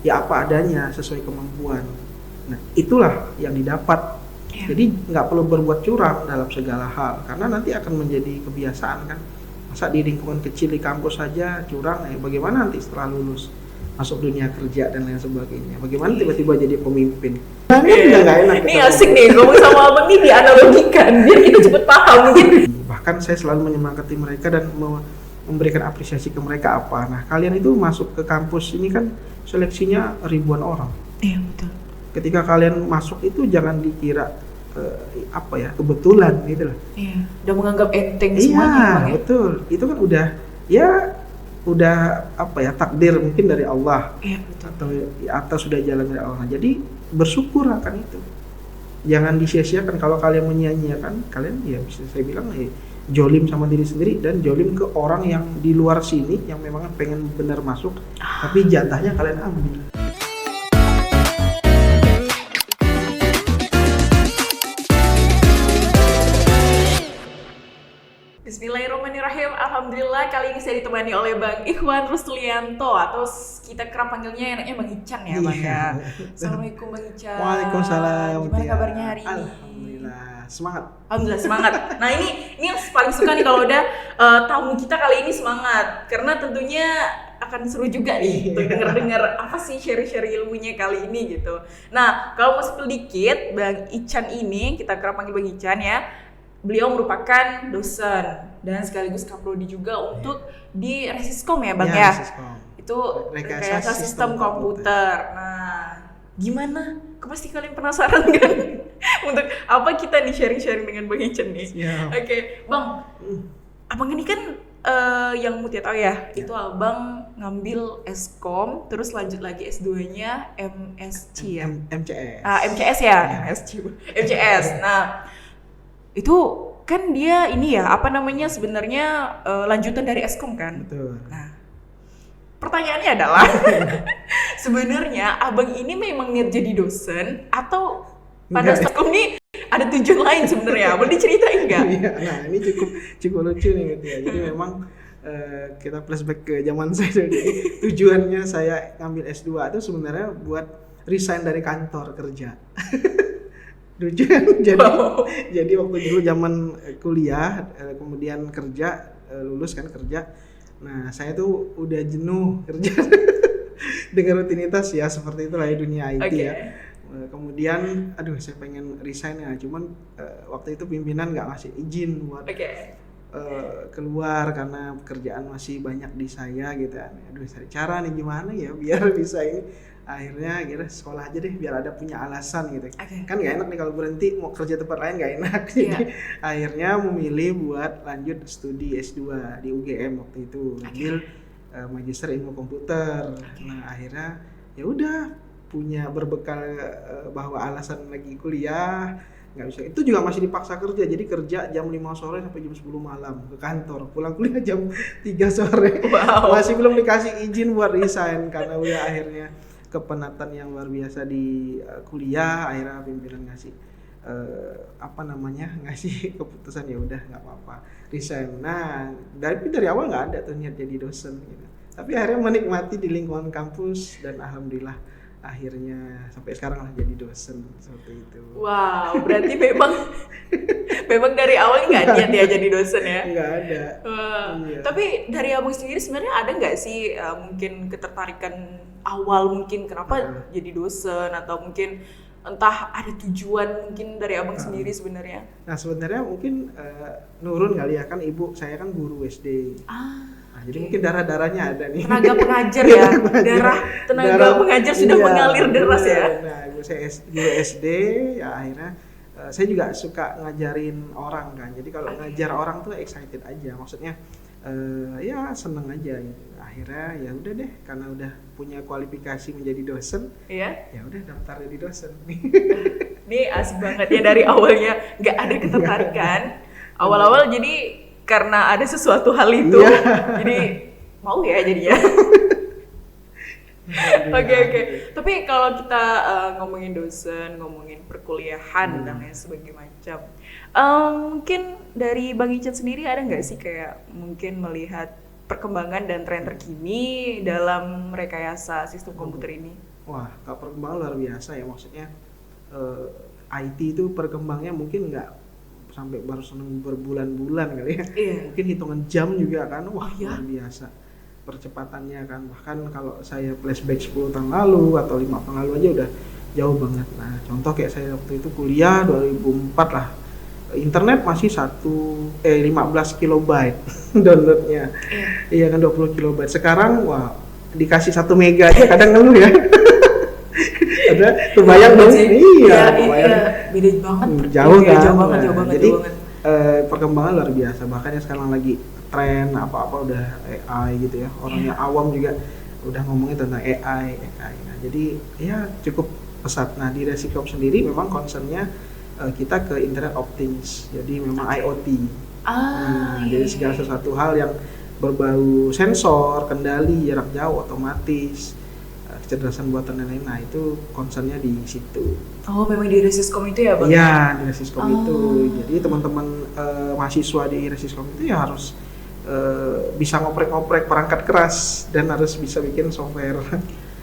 ya apa adanya sesuai kemampuan. Nah itulah yang didapat. Jadi nggak perlu berbuat curang dalam segala hal karena nanti akan menjadi kebiasaan kan. Masa di lingkungan kecil di kampus saja curang, bagaimana nanti setelah lulus masuk dunia kerja dan lain sebagainya? Bagaimana tiba-tiba jadi pemimpin? Kan udah nggak enak. Ini asik nih ngomong sama abang ini dianalogikan biar kita cepet paham mungkin. Bahkan saya selalu menyemangati mereka dan memberikan apresiasi ke mereka apa. Nah kalian itu masuk ke kampus ini kan seleksinya ribuan orang. Iya betul. Ketika kalian masuk itu jangan dikira kebetulan gitu loh. Iya, udah menganggap enteng semuanya. Iya, betul. Itu kan udah takdir mungkin dari Allah. Iya, betul. Atau sudah jalan dari Allah. Jadi bersyukur akan itu. Jangan disia-siakan. Kalau kalian menyia-nyiakan, kalian ya bisa saya bilang jolim sama diri sendiri dan jolim ke orang yang di luar sini yang memang pengen benar masuk, tapi jatahnya kalian ambil. Bismillahirrahmanirrahim. Alhamdulillah kali ini saya ditemani oleh Bang Ikhwan Rustulianto atau kita kerap panggilnya enaknya Bang Ican ya Bang ya. Assalamualaikum Bang Ican. Waalaikumsalam. Gimana kabarnya hari ini? Alhamdulillah semangat. Alhamdulillah semangat. Nah ini yang paling suka nih kalau udah tamu kita kali ini semangat karena tentunya akan seru juga nih untuk denger-denger apa sih share-share ilmunya kali ini gitu. Nah kalau mau spill dikit, Bang Ican ini kita kerap panggil Bang Ican ya. Beliau merupakan dosen dan sekaligus kaprodi juga untuk di Resiskom ya Bang ya? Resiskom. Itu rekayasa sistem komputer. Nah, gimana? Pasti kalian penasaran kan? Untuk apa kita nih sharing-sharing dengan Bang Ican nih? Oke, Bang. Abang ini kan yang Mutia tahu ya, itu abang ngambil Eskom, terus lanjut lagi S2-nya MSc ya? MCS. MCS ya? MCS. Nah, itu kan dia ini ya sebenarnya lanjutan dari Eskom kan. Betul. Nah, pertanyaannya adalah sebenarnya abang ini memang niat jadi dosen atau pada Eskom ini ada tujuan lain sebenarnya? Boleh diceritain nggak? Nah ini cukup lucu nih gitu ya. Jadi memang kita flashback ke zaman saya dulu. Tujuannya saya ngambil S2 itu sebenarnya buat resign dari kantor kerja. Jadi waktu dulu zaman kuliah kemudian kerja lulus kan kerja. Nah saya tuh udah jenuh kerja dengan rutinitas ya seperti itulah ya dunia IT ya. Kemudian saya pengen resign ya, cuman waktu itu pimpinan nggak ngasih izin buat keluar karena pekerjaan masih banyak di saya gitu. Cari cara nih gimana ya biar bisa ini. Akhirnya sekolah aja deh biar ada punya alasan gitu. Kan nggak enak nih kalau berhenti mau kerja tempat lain nggak enak. Jadi akhirnya memilih buat lanjut studi S2 di UGM waktu itu, ambil magister ilmu komputer. Nah akhirnya ya udah punya berbekal bahwa alasan lagi kuliah nggak bisa, itu juga masih dipaksa kerja, jadi kerja jam 5 sore sampai jam 10 malam ke kantor, pulang kuliah jam 3 sore. Masih belum dikasih izin buat resign karena udah akhirnya kepenatan yang luar biasa di kuliah. Akhirnya pimpinan ngasih ngasih keputusan ya udah nggak apa-apa resign. Nah dari awal nggak ada tuh niat jadi dosen gitu, tapi akhirnya menikmati di lingkungan kampus dan alhamdulillah akhirnya sampai sekarang lah jadi dosen seperti itu. Wow, berarti memang dari awal nggak niat ya jadi dosen ya? Nggak ada. Iya. Tapi dari abang sendiri sebenarnya ada nggak sih mungkin ketertarikan awal mungkin kenapa jadi dosen atau mungkin entah ada tujuan mungkin dari abang sendiri sebenarnya? Nah sebenarnya mungkin nurun kali ya, kan ibu saya kan guru SD. Jadi mungkin darah-darahnya ada nih. Tenaga pengajar ya, tenaga pengajar sudah mengalir deras ya. Nah, ibu saya guru SD, ya akhirnya saya juga suka ngajarin orang kan. Jadi kalau ngajar orang tuh excited aja, maksudnya ya seneng aja gitu. Akhirnya ya udah deh, karena udah punya kualifikasi menjadi dosen, ya udah daftar jadi dosen. Ini asik banget ya, dari awalnya nggak ada ketertarikan. Awal-awal jadi karena ada sesuatu hal itu, jadi mau ya jadinya. Oke. Tapi kalau kita ngomongin dosen, ngomongin perkuliahan dan lain sebagainya macam, mungkin dari Bang Ican sendiri ada nggak sih kayak mungkin melihat perkembangan dan tren terkini dalam rekayasa sistem komputer ini? Wah, kalau perkembangan luar biasa ya, maksudnya IT itu perkembangnya mungkin nggak sampai baru seneng berbulan-bulan kali ya. Iya. Mungkin hitungan jam juga kan, wah ya? luar biasa percepatannya kan. Bahkan kalau saya flashback 10 tahun lalu atau 5 tahun lalu aja udah jauh banget. Nah, contoh kayak saya waktu itu kuliah 2004 lah. Internet masih 15 kilobyte downloadnya. Iya kan 20 kilobyte. Sekarang wah dikasih 1 mega aja kadang ngeluh ya. Ada kebayang dong. Iya, beda banget. Jauh kan. Jauh banget. Jadi perkembangan luar biasa. Bahkan ya sekarang lagi tren apa-apa udah AI gitu ya. Orangnya awam juga udah ngomongin tentang AI. Nah, jadi ya cukup pesat. Nah, di Resicom sendiri memang concernnya kita ke Internet of Things, jadi memang IoT. Jadi segala sesuatu hal yang berbau sensor, kendali, jarak jauh, otomatis, kecerdasan buatan dan lain-lain. Nah, itu concernnya di situ. Oh, memang di Resiskom itu ya, Bang? Iya, di Resiskom itu. Jadi teman-teman mahasiswa di Resiskom itu ya harus bisa ngoprek-ngoprek perangkat keras dan harus bisa bikin software.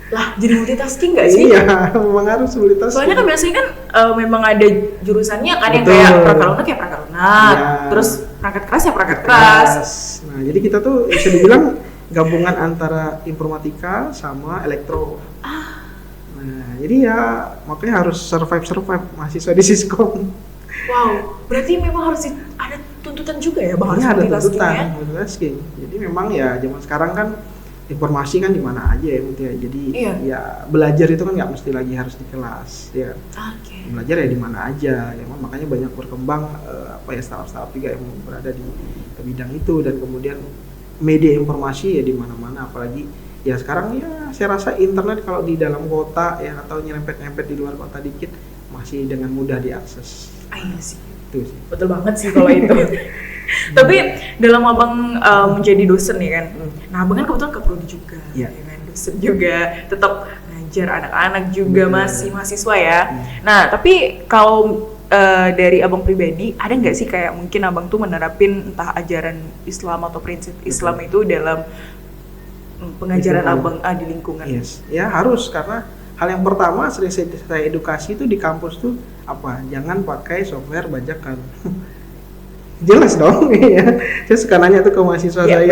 Lah, jadi multitasking nggak sih? Iya, memang harus multitasking. Soalnya kan biasanya kan memang ada jurusannya kan yang kayak perangkat lunak ya perangkat lunak, terus perangkat keras ya perangkat keras. Nah, jadi kita tuh bisa dibilang gabungan antara informatika sama elektro. Nah, jadi ya makanya harus survive mahasiswa di Siskom. Wow, berarti memang harus ada tuntutan juga ya, Bang? Iya, ada tuntutan multitasking. Jadi memang ya zaman sekarang kan informasi kan di mana aja ya, jadi ya belajar itu kan nggak mesti lagi harus di kelas ya. Belajar ya di mana aja ya, makanya banyak berkembang startup juga yang berada di bidang itu, dan kemudian media informasi ya di mana-mana, apalagi ya sekarang ya saya rasa internet kalau di dalam kota ya atau nyerempet-nyerempet di luar kota dikit masih dengan mudah diakses. Iya sih. Itu sih. Betul banget sih kalau itu. Tapi dalam abang menjadi dosen ya kan, nah abang kan kebetulan ke prodi juga, ya kan, dosen juga, tetap ngajar anak-anak juga, masih mahasiswa ya. Nah tapi kalau dari abang pribadi, ada nggak sih kayak mungkin abang tuh menerapin entah ajaran Islam atau prinsip Islam itu dalam pengajaran abang di lingkungan? Yes, ya harus, karena hal yang pertama sering saya edukasi itu di kampus tuh apa? Jangan pakai software bajakan. Jelas dong, ya. Saya suka nanya tuh ke mahasiswa saya,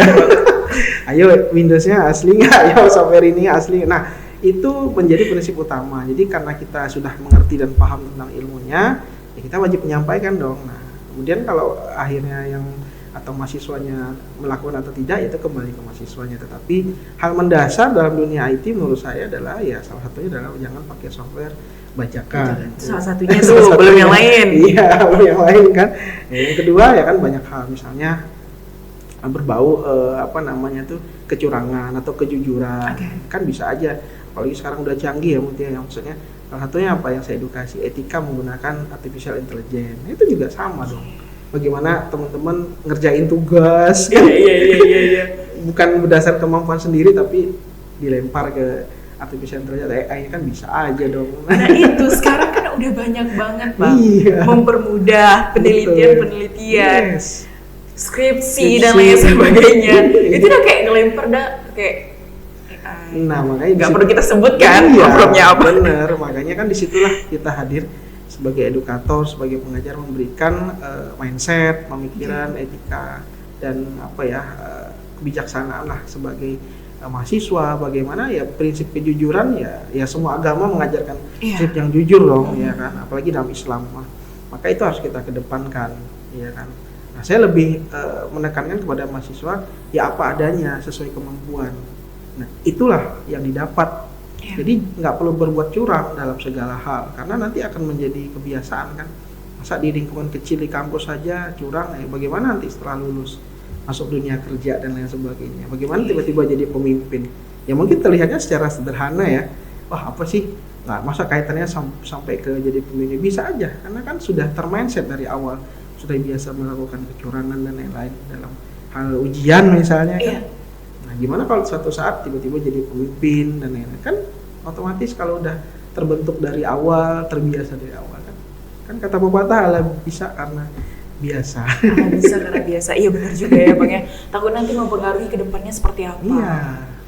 ayo Windows-nya asli nggak, ayo software ini asli. Nah, itu menjadi prinsip utama. Jadi karena kita sudah mengerti dan paham tentang ilmunya, ya kita wajib menyampaikan dong. Nah, kemudian kalau akhirnya yang atau mahasiswanya melakukan atau tidak, itu kembali ke mahasiswanya. Tetapi hal mendasar dalam dunia IT menurut saya adalah ya salah satunya adalah jangan pakai software bajakan. Salah satunya tuh, belum yang lain. Iya, belum yang lain kan. Yang kedua ya kan banyak hal, misalnya berbau kecurangan atau kejujuran. Kan bisa aja, apalagi sekarang udah canggih ya, maksudnya salah satunya apa yang saya edukasi, etika menggunakan artificial intelligence. Itu juga sama dong. Bagaimana teman-teman ngerjain tugas kan? Iya. Bukan berdasar kemampuan sendiri tapi dilempar ke artificial intelligence, AI kan bisa aja dong. Nah itu sekarang kan udah banyak banget Bang, mempermudah penelitian, skripsi dan lain sebagainya. Itu udah kayak ngelempar kayak AI. Nah makanya nggak perlu kita sebutkan programnya apa. Bener, makanya kan disitulah kita hadir sebagai edukator, sebagai pengajar, memberikan mindset, pemikiran, etika dan kebijaksanaan lah sebagai mahasiswa. Bagaimana ya prinsip kejujuran ya semua agama mengajarkan prinsip yang jujur dong, ya kan, apalagi dalam Islam maka itu harus kita kedepankan, ya kan. Nah saya lebih menekankan kepada mahasiswa ya apa adanya sesuai kemampuan. Nah itulah yang didapat. Jadi nggak perlu berbuat curang dalam segala hal, karena nanti akan menjadi kebiasaan kan. Masa di lingkungan kecil di kampus saja curang, bagaimana nanti setelah lulus masuk dunia kerja dan lain sebagainya, bagaimana tiba-tiba jadi pemimpin. Ya mungkin terlihatnya secara sederhana ya, wah apa sih, nah masa kaitannya sampai ke jadi pemimpin, bisa aja karena kan sudah termindset dari awal, sudah biasa melakukan kecurangan dan lain-lain dalam hal ujian misalnya kan. Nah gimana kalau suatu saat tiba-tiba jadi pemimpin dan lain-lain, kan otomatis kalau udah terbentuk dari awal, terbiasa dari awal kan kata pepatah, ala bisa karena biasa. Karena bisa, karena biasa. Iya benar juga ya Bang ya. Takut nanti mempengaruhi ke depannya seperti apa. Iya,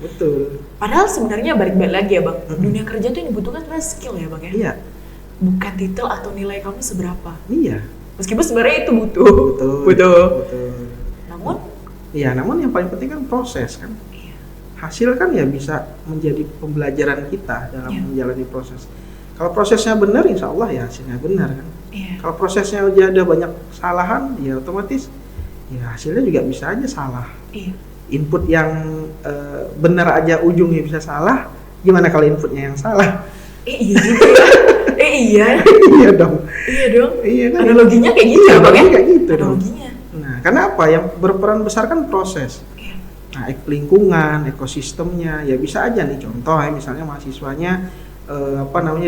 betul. Padahal sebenarnya balik-balik lagi ya Bang, dunia kerja tuh yang dibutuhkan sebenarnya skill ya Bang ya. Iya. Bukan titel atau nilai kamu seberapa. Iya. Meskipun sebenarnya itu butuh. Betul. Namun Iya, namun yang paling penting kan proses kan. iya. Hasil kan ya bisa menjadi pembelajaran kita dalam Iya. menjalani proses. Kalau prosesnya benar, insya Allah ya hasilnya benar kan. Iya. Kalau prosesnya udah ada banyak kesalahan, ya otomatis ya hasilnya juga bisa aja salah. Iya. Input yang benar aja ujungnya bisa salah, gimana kalau inputnya yang salah? Iya juga ya. Iya. Iya dong. Iya dong. Iya kan. Analoginya kayak gitu ya Bang ya. Kayak gitu dong. Analoginya. Nah, karena apa? Yang berperan besar kan proses. Iya. Nah, lingkungan, ekosistemnya, ya bisa aja nih contoh ya, misalnya mahasiswanya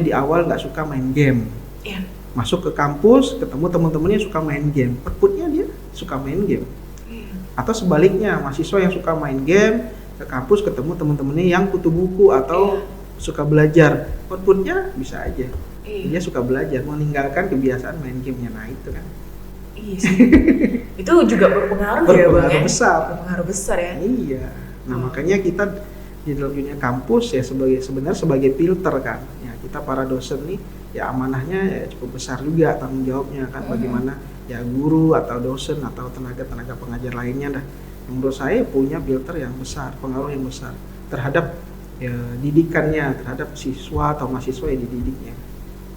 di awal nggak suka main game, Iya. masuk ke kampus ketemu teman-temannya suka main game, outputnya dia suka main game. Iya. Atau sebaliknya, mahasiswa yang suka main game ke kampus ketemu teman-temannya yang kutu buku atau suka belajar, outputnya bisa aja Iya. dia suka belajar, meninggalkan kebiasaan main gamenya. Nah itu kan Iya sih. Itu juga berpengaruh ya Bang ya. berpengaruh besar. Berpengaruh besar ya. Iya. Nah makanya kita di dalam dunia kampus ya sebenarnya sebagai filter kan. Ya kita para dosen nih ya amanahnya ya cukup besar juga tanggung jawabnya kan. Bagaimana ya guru atau dosen atau tenaga pengajar lainnya dah. Yang menurut saya punya filter yang besar, pengaruh yang besar terhadap ya, didikannya, terhadap siswa atau mahasiswa yang dididiknya.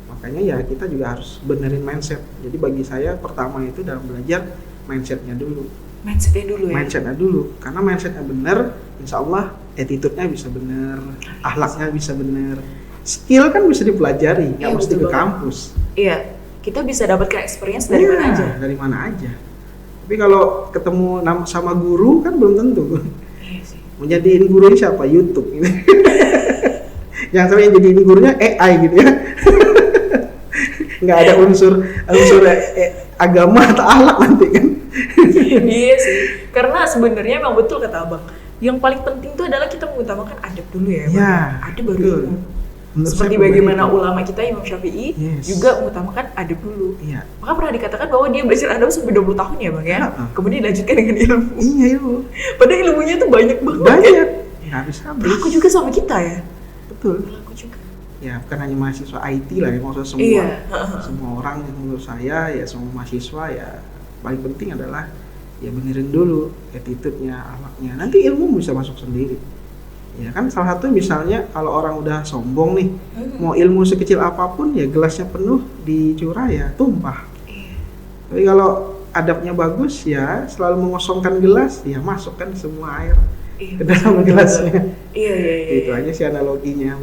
Makanya ya kita juga harus benerin mindset. Jadi bagi saya pertama itu dalam belajar mindsetnya dulu. Mindsetnya dulu ya. Mindsetnya dulu, karena mindsetnya bener, insya Allah attitude-nya bisa bener, akhlaknya bisa bener, skill kan bisa dipelajari, nggak Iya, mesti betul ke banget. kampus. Iya. Kita bisa dapatkan experience dari mana aja. Dari mana aja. Tapi kalau ketemu sama guru kan belum tentu. Iya sih. Mau jadiin gurunya siapa? YouTube gitu. Yang sampai jadiin gurunya AI gitu ya. Nggak ada unsur agama atau akhlak nanti kan. Iya sih, karena sebenarnya memang betul kata Abang. Yang paling penting itu adalah kita mengutamakan adab dulu ya, Bang. Ya, Adab baru betul. ilmu. Menurut Seperti saya bagaimana begitu. ulama kita Imam Syafi'i Yes. juga mengutamakan adab dulu. Iya. Maka pernah dikatakan bahwa dia belajar adab sampai 20 tahun ya Bang ya. Heeh. Kemudian dilanjutkan dengan ilmu. Iya ilmu. Padahal ilmunya tuh banyak banget. Banyak. Nggak habis-habis. Berlaku juga sama kita ya. Betul. Berlaku juga. Ya bukan hanya mahasiswa IT lah ya, maksudnya semua Iya. semua orang yang menurut saya ya semua mahasiswa ya paling penting adalah ya benerin dulu attitude-nya, akhlaknya. Nanti ilmu bisa masuk sendiri. Ya kan salah satu misalnya kalau orang udah sombong nih, mau ilmu sekecil apapun ya gelasnya penuh dicurah ya tumpah. Iya. Tapi kalau adabnya bagus ya selalu mengosongkan gelas ya masukkan semua air Iya, ke dalam gelasnya. Iya. Itu aja sih analoginya.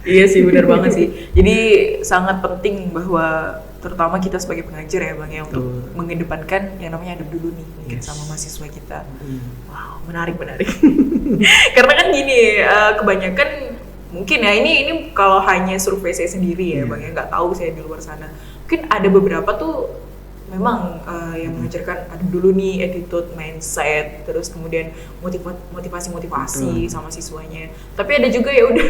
Iya sih, benar banget sih. Jadi sangat penting bahwa terutama kita sebagai pengajar ya Bang ya untuk Betul. mengedepankan yang namanya adab dulu nih mungkin Yes. sama mahasiswa kita. Hmm. Wow, menarik. Karena kan gini, kebanyakan mungkin ya ini kalau hanya survei saya sendiri ya Iya. Bang ya, nggak tahu saya di luar sana. Mungkin ada beberapa tuh memang yang mengajarkan adab dulu nih, attitude, mindset, terus kemudian motivasi Betul. sama siswanya. Tapi ada juga ya udah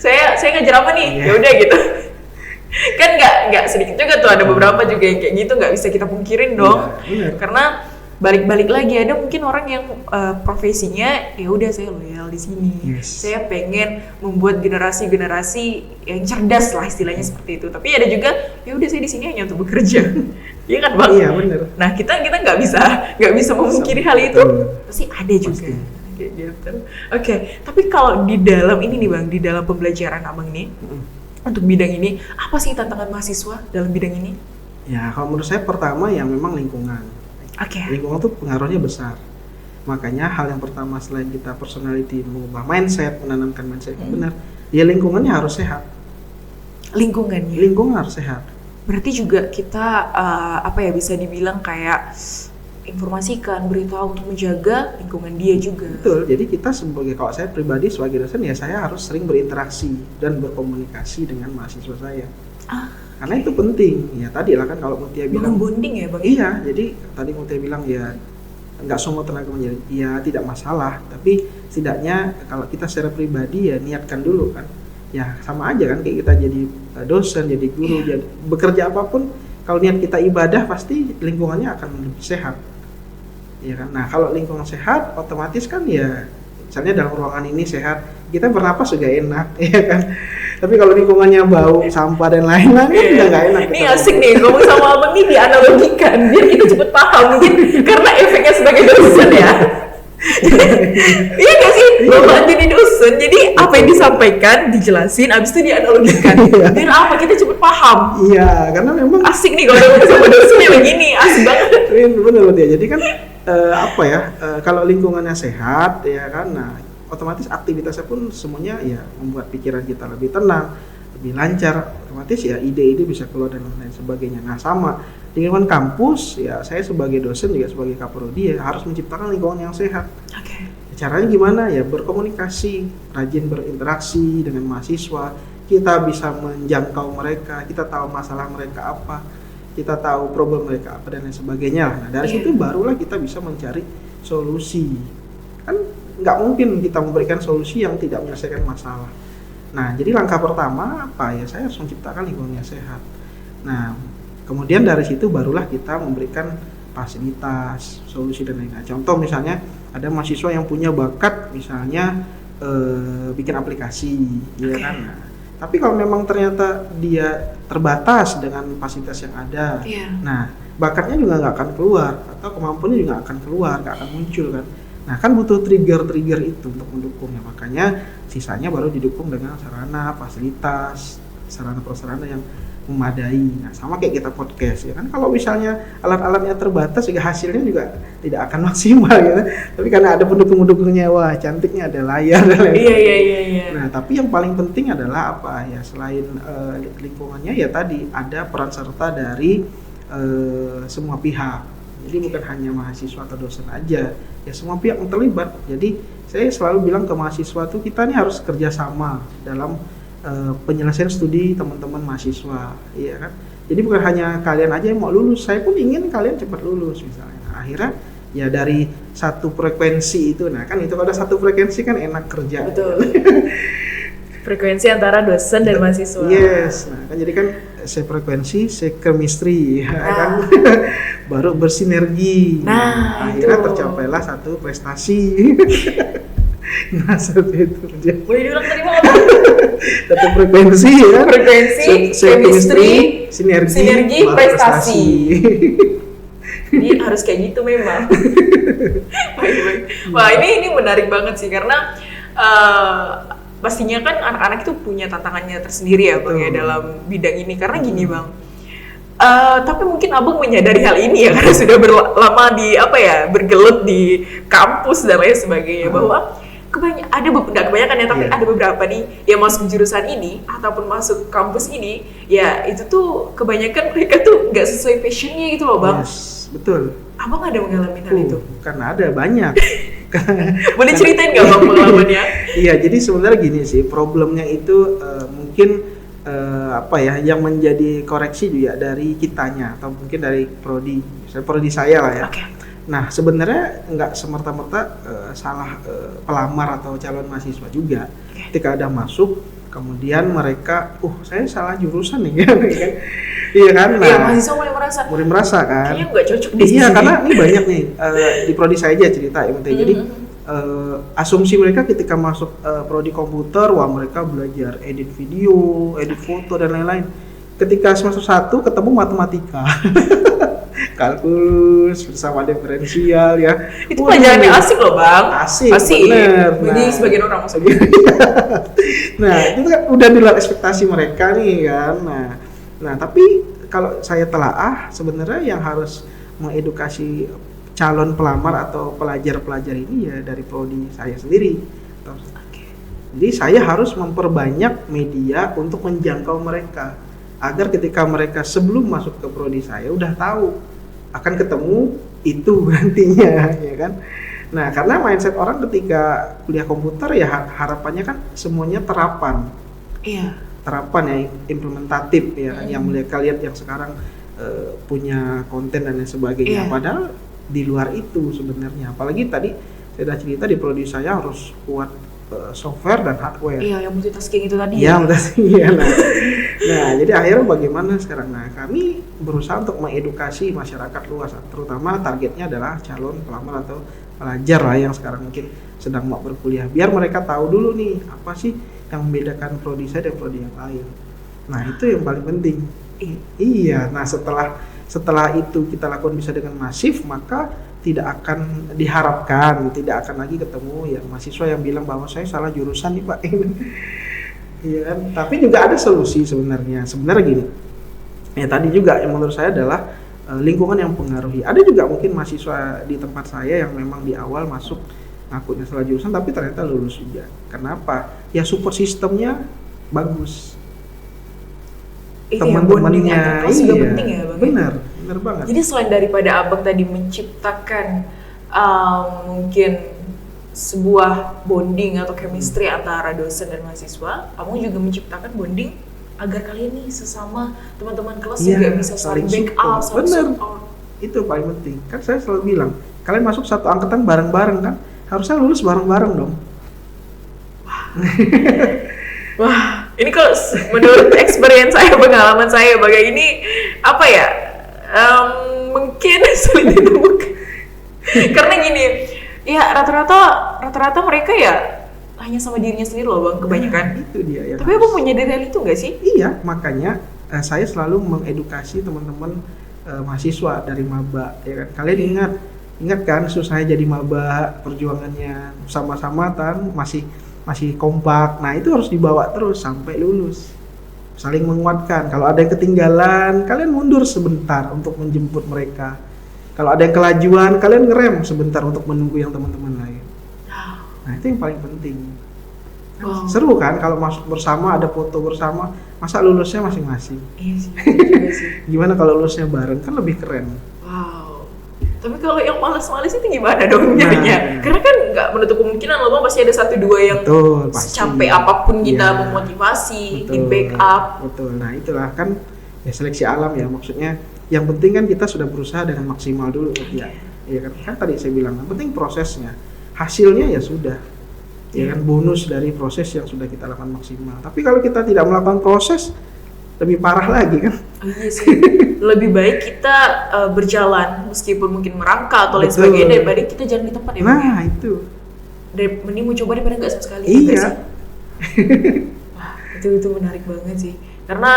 saya ngajar apa nih? Iya. Ya udah gitu. Kan nggak sedikit juga tuh, ada beberapa juga yang kayak gitu, nggak bisa kita pungkirin dong. Iya, benar. Karena balik lagi ada mungkin orang yang profesinya ya udah saya loyal di sini. Yes. Saya pengen membuat generasi yang cerdas lah istilahnya seperti itu. Tapi ada juga ya udah saya di sini hanya untuk bekerja. Iya kan Bang? Iya benar. Nah kita nggak bisa memungkiri hal itu. Pasti ada juga. Pasti. Kayak gitu. Oke, tapi kalau di dalam ini nih Bang, di dalam pembelajaran Abang nih untuk bidang ini, apa sih tantangan mahasiswa dalam bidang ini? Ya kalau menurut saya pertama yang memang lingkungan. Oke. Lingkungan tuh pengaruhnya besar. Makanya hal yang pertama selain kita personality mengubah mindset, menanamkan mindset yang benar, ya lingkungannya harus sehat. Lingkungannya. Lingkungan harus sehat. Berarti juga kita bisa dibilang kayak informasikan, beritahu untuk menjaga lingkungan dia juga. Betul. Jadi kita kalau saya pribadi sebagai dosen ya saya harus sering berinteraksi dan berkomunikasi dengan mahasiswa saya. Karena itu penting. Ya tadi lah kan kalau Mutia bilang bonding ya Bang? iya, jadi tadi Mutia bilang ya nggak semua tenaga menjadi ya tidak masalah, tapi setidaknya kalau kita secara pribadi ya niatkan dulu kan. Ya sama aja kan kayak kita jadi dosen, jadi guru, jadi bekerja apapun kalau niat kita ibadah pasti lingkungannya akan lebih sehat, ya kan. Nah kalau lingkungan sehat otomatis kan ya misalnya dalam ruangan ini sehat, kita bernapas juga enak, ya kan. Tapi kalau lingkungannya bau, sampah dan lain-lain kan udah nggak enak. Ini asik nih ngomong sama abang nih, dianalogikan biar kita cepet paham mungkin karena efeknya sebagai dosen ya. Iya gak sih? Bapak jadi dosen, jadi apa yang disampaikan dijelasin, abis itu dianalogikan. Biar apa? Kita cepet paham. Iya, karena memang Asik nih kalau ngomong sama dosen yang begini, asik banget. bener dia. Jadi kan kalau lingkungannya sehat, ya kan, nah otomatis aktivitasnya pun semuanya ya membuat pikiran kita lebih tenang, lebih lancar. Otomatis ya ide-ide bisa keluar dan lain sebagainya. Nah sama di lingkungan kampus, ya saya sebagai dosen juga sebagai kaprodi ya harus menciptakan lingkungan yang sehat. Oke. Caranya gimana? Ya berkomunikasi, rajin berinteraksi dengan mahasiswa. Kita bisa menjangkau mereka, kita tahu masalah mereka apa, kita tahu problem mereka apa dan lain sebagainya. Nah dari situ barulah kita bisa mencari solusi. Kan nggak mungkin kita memberikan solusi yang tidak menyelesaikan masalah. Nah jadi langkah pertama apa ya? Saya harus menciptakan lingkungan yang sehat. Nah kemudian dari situ barulah kita memberikan fasilitas, solusi dan lain-lain. Contoh misalnya ada mahasiswa yang punya bakat misalnya bikin aplikasi, ya kan. Nah, tapi kalau memang ternyata dia terbatas dengan fasilitas yang ada, nah bakatnya juga nggak akan keluar atau kemampuannya juga akan keluar, nggak akan muncul kan. Nah kan butuh trigger itu untuk mendukungnya, makanya sisanya baru didukung dengan sarana, fasilitas, sarana prasarana yang memadai. Nah sama kayak kita podcast ya kan, kalau misalnya alat-alatnya terbatas juga hasilnya juga tidak akan maksimal gitu. Tapi karena ada pendukung-pendukungnya, wah cantiknya ada layar dan lain-lain. Iya. Nah tapi yang paling penting adalah apa ya, selain lingkungannya ya tadi ada peran serta dari semua pihak. Jadi bukan hanya mahasiswa atau dosen aja, ya semua pihak yang terlibat. Jadi saya selalu bilang ke mahasiswa tuh kita nih harus kerjasama dalam penyelesaian studi teman-teman mahasiswa, iya kan. Jadi bukan hanya kalian aja yang mau lulus, saya pun ingin kalian cepat lulus misalnya. Nah, akhirnya ya dari satu frekuensi itu, nah kan itu kalau ada satu frekuensi kan enak kerja. Betul. Frekuensi antara dosen dan mahasiswa. Yes, nah kan jadi kan sefrekuensi, chemistry, ya kan. Baru bersinergi. Nah akhirnya itu tercapailah satu prestasi. Nah seperti itu kerja. boleh diulang tadi mau apa? Satu frekuensi ya. Frekuensi, chemistry, sinergi, baru prestasi. Ini harus kayak gitu memang. Baik. Wah ini menarik banget sih karena pastinya kan anak-anak itu punya tantangannya tersendiri ya Bang ya dalam bidang ini, karena gini Bang. Tapi mungkin Abang menyadari hal ini ya karena sudah lama di bergelut di kampus dan lain sebagainya, bahwa kebanyakan ya, tapi ada beberapa nih yang masuk jurusan ini ataupun masuk kampus ini ya itu tuh kebanyakan mereka tuh nggak sesuai passionnya gitu loh Bang. Yes, betul. Abang ada mengalami hal itu? Karena ada banyak. Boleh ceritain nggak Bang pengalamannya? Iya, jadi sebenarnya gini sih, problemnya itu mungkin yang menjadi koreksi juga dari kitanya atau mungkin dari prodi, misalnya prodi saya lah ya. Okay. Nah sebenarnya nggak semerta-merta salah pelamar atau calon mahasiswa juga. Ketika ada masuk, kemudian mereka, saya salah jurusan nih kan, iya kan? Nah, iya mahasiswa mulai merasa kan? kayaknya nggak cocok di sini. Iya karena ini banyak nih di prodi saya aja cerita ya. Jadi asumsi mereka ketika masuk prodi komputer, wah mereka belajar edit video, edit foto dan lain-lain. Ketika semester 1 ketemu matematika. Kalkulus bersama diferensial ya. Itu pelajarannya asik loh Bang. Asik. Bener. Bagi sebagian orang maksudnya. Nah itu kan udah di luar ekspektasi mereka nih kan. Nah tapi kalau saya telaah sebenarnya yang harus mengedukasi calon pelamar atau pelajar-pelajar ini ya dari prodi saya sendiri. Jadi saya harus memperbanyak media untuk menjangkau mereka agar ketika mereka sebelum masuk ke prodi saya udah tahu akan ketemu itu nantinya, ya kan. Nah karena mindset orang ketika kuliah komputer ya harapannya kan semuanya terapan. Iya. Terapan ya, implementatif ya, yang mereka lihat yang sekarang punya konten dan lain sebagainya. Padahal di luar itu sebenarnya. Apalagi tadi saya sudah cerita di prodi saya harus kuat software dan hardware. Iya, yang multitasking itu tadi. Iya, multitasking. Nah, Nah, jadi akhirnya bagaimana sekarang? Nah, kami berusaha untuk mengedukasi masyarakat luas, terutama targetnya adalah calon pelamar atau pelajar lah yang sekarang mungkin sedang mau berkuliah. Biar mereka tahu dulu nih, apa sih yang membedakan prodi saya dan prodi yang lain. Nah, itu yang paling penting. Iya, nah setelah itu kita lakukan bisa dengan masif, maka tidak akan diharapkan, tidak akan lagi ketemu yang mahasiswa yang bilang bahwa saya salah jurusan nih Pak. Iya kan? Tapi juga ada solusi sebenarnya. Sebenarnya gini, ya tadi juga yang menurut saya adalah lingkungan yang mempengaruhi. Ada juga mungkin mahasiswa di tempat saya yang memang di awal masuk ngakunya salah jurusan, tapi ternyata lulus juga. Kenapa? Ya support sistemnya bagus. Teman-temannya juga penting ya Bang. Benar banget. Jadi selain daripada Abang tadi menciptakan mungkin sebuah bonding atau chemistry antara dosen dan mahasiswa, kamu juga menciptakan bonding agar kalian nih sesama teman-teman kelas juga bisa saling backup, saling support. Itu paling penting. Kan saya selalu bilang, kalian masuk satu angkatan bareng-bareng kan, harusnya lulus bareng-bareng dong. Wah, ini kalau menurut experience saya, pengalaman saya bagai ini apa ya? Mungkin sulit ditemukan. Karena gini, ya rata-rata mereka ya hanya sama dirinya sendiri loh Bang, kebanyakan. Nah, itu dia ya. Tapi Abang punya hal itu nggak sih? Iya, makanya saya selalu mengedukasi teman-teman mahasiswa dari maba, ya kan. Kalian ingat kan susahnya jadi maba, perjuangannya sama-sama kan masih kompak. Nah, itu harus dibawa terus sampai lulus. Saling menguatkan. Kalau ada yang ketinggalan, kalian mundur sebentar untuk menjemput mereka. Kalau ada yang kelajuan, kalian ngerem sebentar untuk menunggu yang teman-teman lain. Nah, itu yang paling penting. Wow. Seru kan kalau masuk bersama, ada foto bersama, masa lulusnya masing-masing. Iya sih, juga sih. Gimana kalau lulusnya bareng, kan lebih keren. Wow. Tapi kalau yang malas-malas itu gimana dong jadinya? Karena kan nggak menutup kemungkinan loh Bang, pasti ada 1-2 yang secapek apapun kita memotivasi, di backup. Betul. Nah, itulah kan ya seleksi alam ya, maksudnya yang penting kan kita sudah berusaha dengan maksimal dulu ya. Ya kan tadi saya bilang, yang penting prosesnya. Hasilnya ya sudah. Ya kan bonus dari proses yang sudah kita lakukan maksimal. Tapi kalau kita tidak melakukan proses, lebih parah lagi kan. Oh iya sih. Lebih baik kita berjalan meskipun mungkin merangkak atau lain sebagainya daripada kita jalan di tempat ya. Nah, itu. Mending mau coba daripada nggak sama sekali. Iya. Wah, itu menarik banget sih. Karena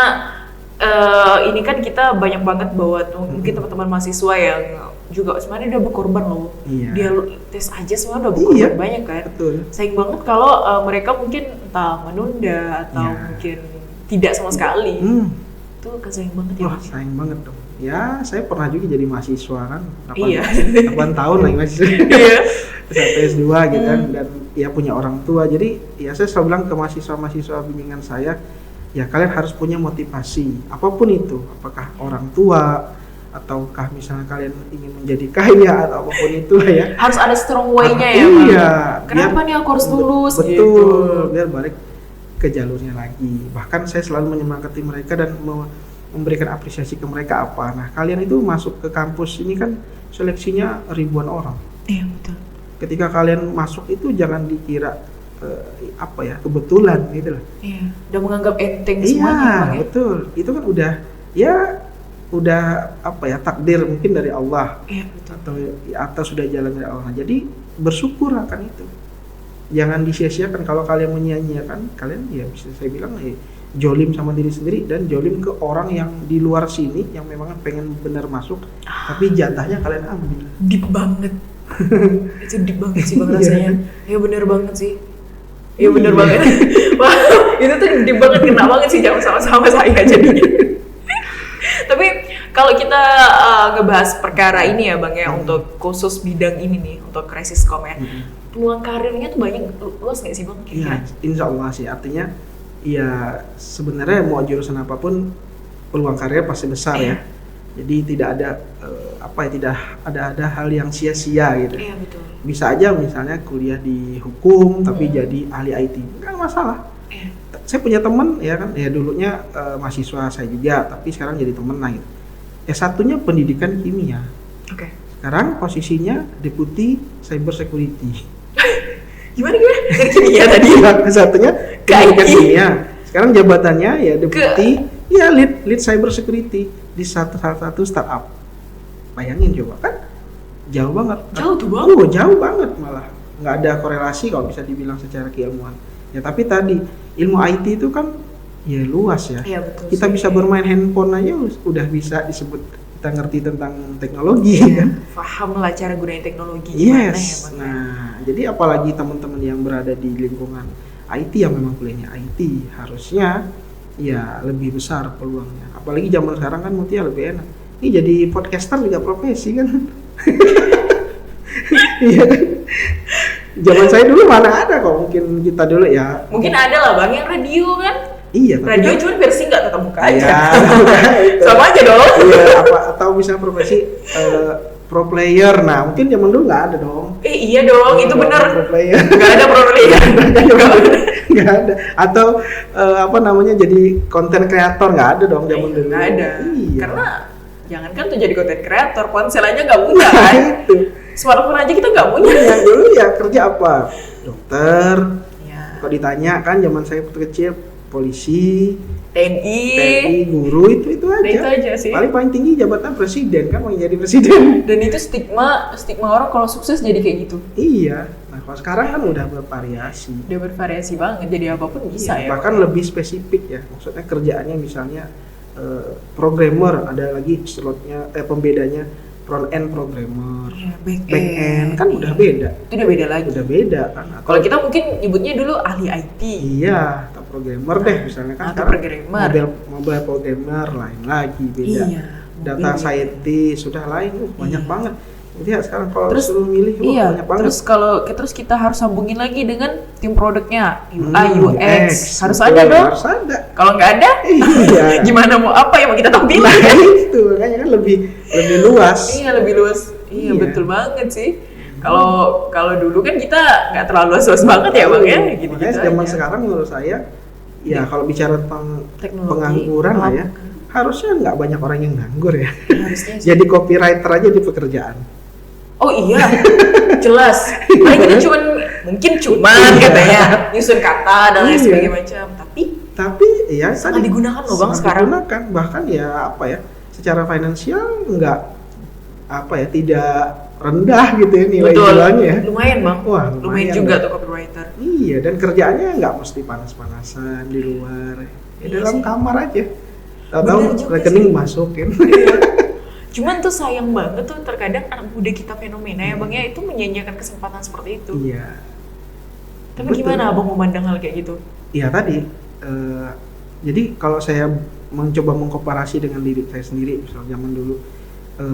ini kan kita banyak banget bawa mungkin teman-teman mahasiswa yang juga sebenarnya udah berkorban loh. Iya. Dia tes aja semua udah berkorban banyak kan. Betul. Sayang banget kalau mereka mungkin entah menunda atau mungkin tidak sama sekali. Itu kan sayang banget ya. Wah, sayang banget dong. Ya, saya pernah juga jadi mahasiswa kan. 8 tahun lagi mahasiswa. Iya. S2 gitu kan, dan ya punya orang tua. Jadi ya saya selalu bilang ke mahasiswa bimbingan saya, ya kalian harus punya motivasi apapun itu, apakah orang tua ataukah misalnya kalian ingin menjadi kaya atau apapun itu lah ya, harus ada strong way-nya ya. Iya. Kenapa nih aku harus lulus? Betul, gitu. Biar balik ke jalurnya lagi. Bahkan saya selalu menyemangati mereka dan memberikan apresiasi ke mereka apa. Nah, kalian itu masuk ke kampus ini kan seleksinya ribuan orang. Iya, betul. Ketika kalian masuk itu jangan dikira kebetulan gitu loh. Iya, udah menganggap enteng semuanya. Iya, betul. Itu kan udah takdir mungkin dari Allah. Iya, betul. Atau sudah jalan dari Allah. Jadi bersyukur akan itu. Jangan disia-siakan. Kalau kalian menyia-nyiakan, kalian ya bisa saya bilang jolim sama diri sendiri dan jolim ke orang yang di luar sini yang memang pengen benar masuk, tapi jatahnya kalian ambil. Deep banget. Itu deep banget sih Bang rasanya. Ya bener banget sih. Iya bener banget. Wah, itu tuh deep banget, kena banget sih jam sama-sama saya jadinya. Tapi kalau kita ngebahas perkara ini ya Bang ya, untuk khusus bidang ini nih, untuk Krisiskom ya, peluang karirnya tuh banyak, luas nggak sih Bang? Iya, insya Allah sih. Artinya ya sebenarnya mau jurusan apapun peluang karir pasti besar ya. Jadi tidak ada hal yang sia-sia gitu. Iya betul. Bisa aja misalnya kuliah di hukum tapi jadi ahli IT, nggak masalah. Saya punya teman ya kan, ya dulunya mahasiswa saya juga, tapi sekarang jadi teman lah gitu. S1-nya pendidikan kimia. Oke. Sekarang posisinya deputi cyber security. Gimana? Dari kimia tadi? S1-nya pendidikan kimia. Sekarang jabatannya ya deputi Iya, lead cyber security di salah satu startup. Bayangin coba kan, jauh banget. Jauh tuh Bang. Oh, jauh banget malah. Nggak ada korelasi kalau bisa dibilang secara keilmuan. Ya tapi tadi ilmu IT itu kan ya luas ya. Iya betul. Kita bisa bermain handphone aja udah bisa disebut kita ngerti tentang teknologi kan. Paham lah cara gunain teknologi gimana ya Yes. Bang. Nah, jadi apalagi teman-teman yang berada di lingkungan IT yang memang kuliahnya IT, harusnya ya lebih besar peluangnya. Apalagi zaman sekarang kan Mutia lebih enak. Ini jadi podcaster juga profesi kan. Iya kan? Zaman saya dulu mana ada kok, mungkin kita dulu ya. Mungkin ada lah Bang yang radio kan. Iya, tapi Radio cuma versi nggak tetap muka aja. ya, itu. Sama aja dong. Iya, atau misalnya profesi pro player. Nah, mungkin zaman dulu nggak ada dong. Iya dong, itu bener. Pro player. Nggak ada perolehan. Nggak ada. Atau apa namanya, jadi konten kreator, nggak ada dong zaman dulu. Nggak ada. Iya. Karena jangankan tuh jadi konten kreator, ponsel aja nggak punya Nah, kan. itu. Smartphone aja kita nggak punya. Yang dulu ya kerja apa? Dokter. Ya. Kalau ditanya kan zaman saya waktu kecil, polisi, TNI. guru, itu aja. Itu aja sih. Paling tinggi jabatan presiden kan, mau jadi presiden. Dan itu stigma orang kalau sukses jadi kayak gitu. Iya. Nah, kalau sekarang kan udah bervariasi. Dia bervariasi banget, jadi apapun bisa Iya, ya. bahkan lebih spesifik ya. Maksudnya kerjaannya misalnya programmer, ada lagi slotnya pembedanya front end programmer, Iya, back end kan udah beda. Itu udah beda lagi. Udah beda kan. Kalau kita mungkin nyebutnya dulu ahli IT. Iya, atau programmer deh misalnya kan. Atau Sekarang programmer. mobile programmer lain lagi beda. Iya. Data mobil. scientist sudah lain, banyak Iya. banget. Jadi ya sekarang kalau Terus, suruh milih Iya, banyak banget. terus kita harus sambungin lagi dengan tim produknya, UI, UX, UX. Harus betul, ada dong. Harus ada. Kalau nggak ada, Iya. gimana mau apa yang mau kita tampilkan? Nah, itu makanya kan lebih luas. Iya, lebih luas. Iya, Iya. betul banget sih. Kalau dulu kan kita nggak terlalu luas banget ya Bang ya, gitu Makanya zaman sekarang menurut saya ya kalau bicara tentang Teknologi. pengangguran lah ya, harusnya nggak banyak orang yang nganggur ya. Harusnya sih. Jadi copywriter aja di pekerjaan. Oh iya, jelas. Paling kita cuman katanya nyusun kata dan lain Iya. sebagainya macam. Tapi ya Sangat tadi digunakan loh, Bang, sangat sekarang. digunakan. Bahkan ya apa ya, secara finansial nggak apa ya, tidak rendah gitu ya nilai jualnya ya. Lumayan Bang. Wah, lumayan lumayan juga dong. tuh copywriter. Iya, dan kerjaannya nggak mesti panas-panasan di luar. Ya, Iya dalam sih. kamar aja. Bener Tahu juga rekening sih. masukin. Cuman tuh sayang banget tuh terkadang anak muda kita fenomena ya Bang ya, itu menyanyiakan kesempatan seperti itu. Iya. Tapi Betul. gimana Abang memandang hal kayak gitu? Iya tadi. Jadi kalau saya mencoba mengkomparasi dengan diri saya sendiri, misal zaman dulu,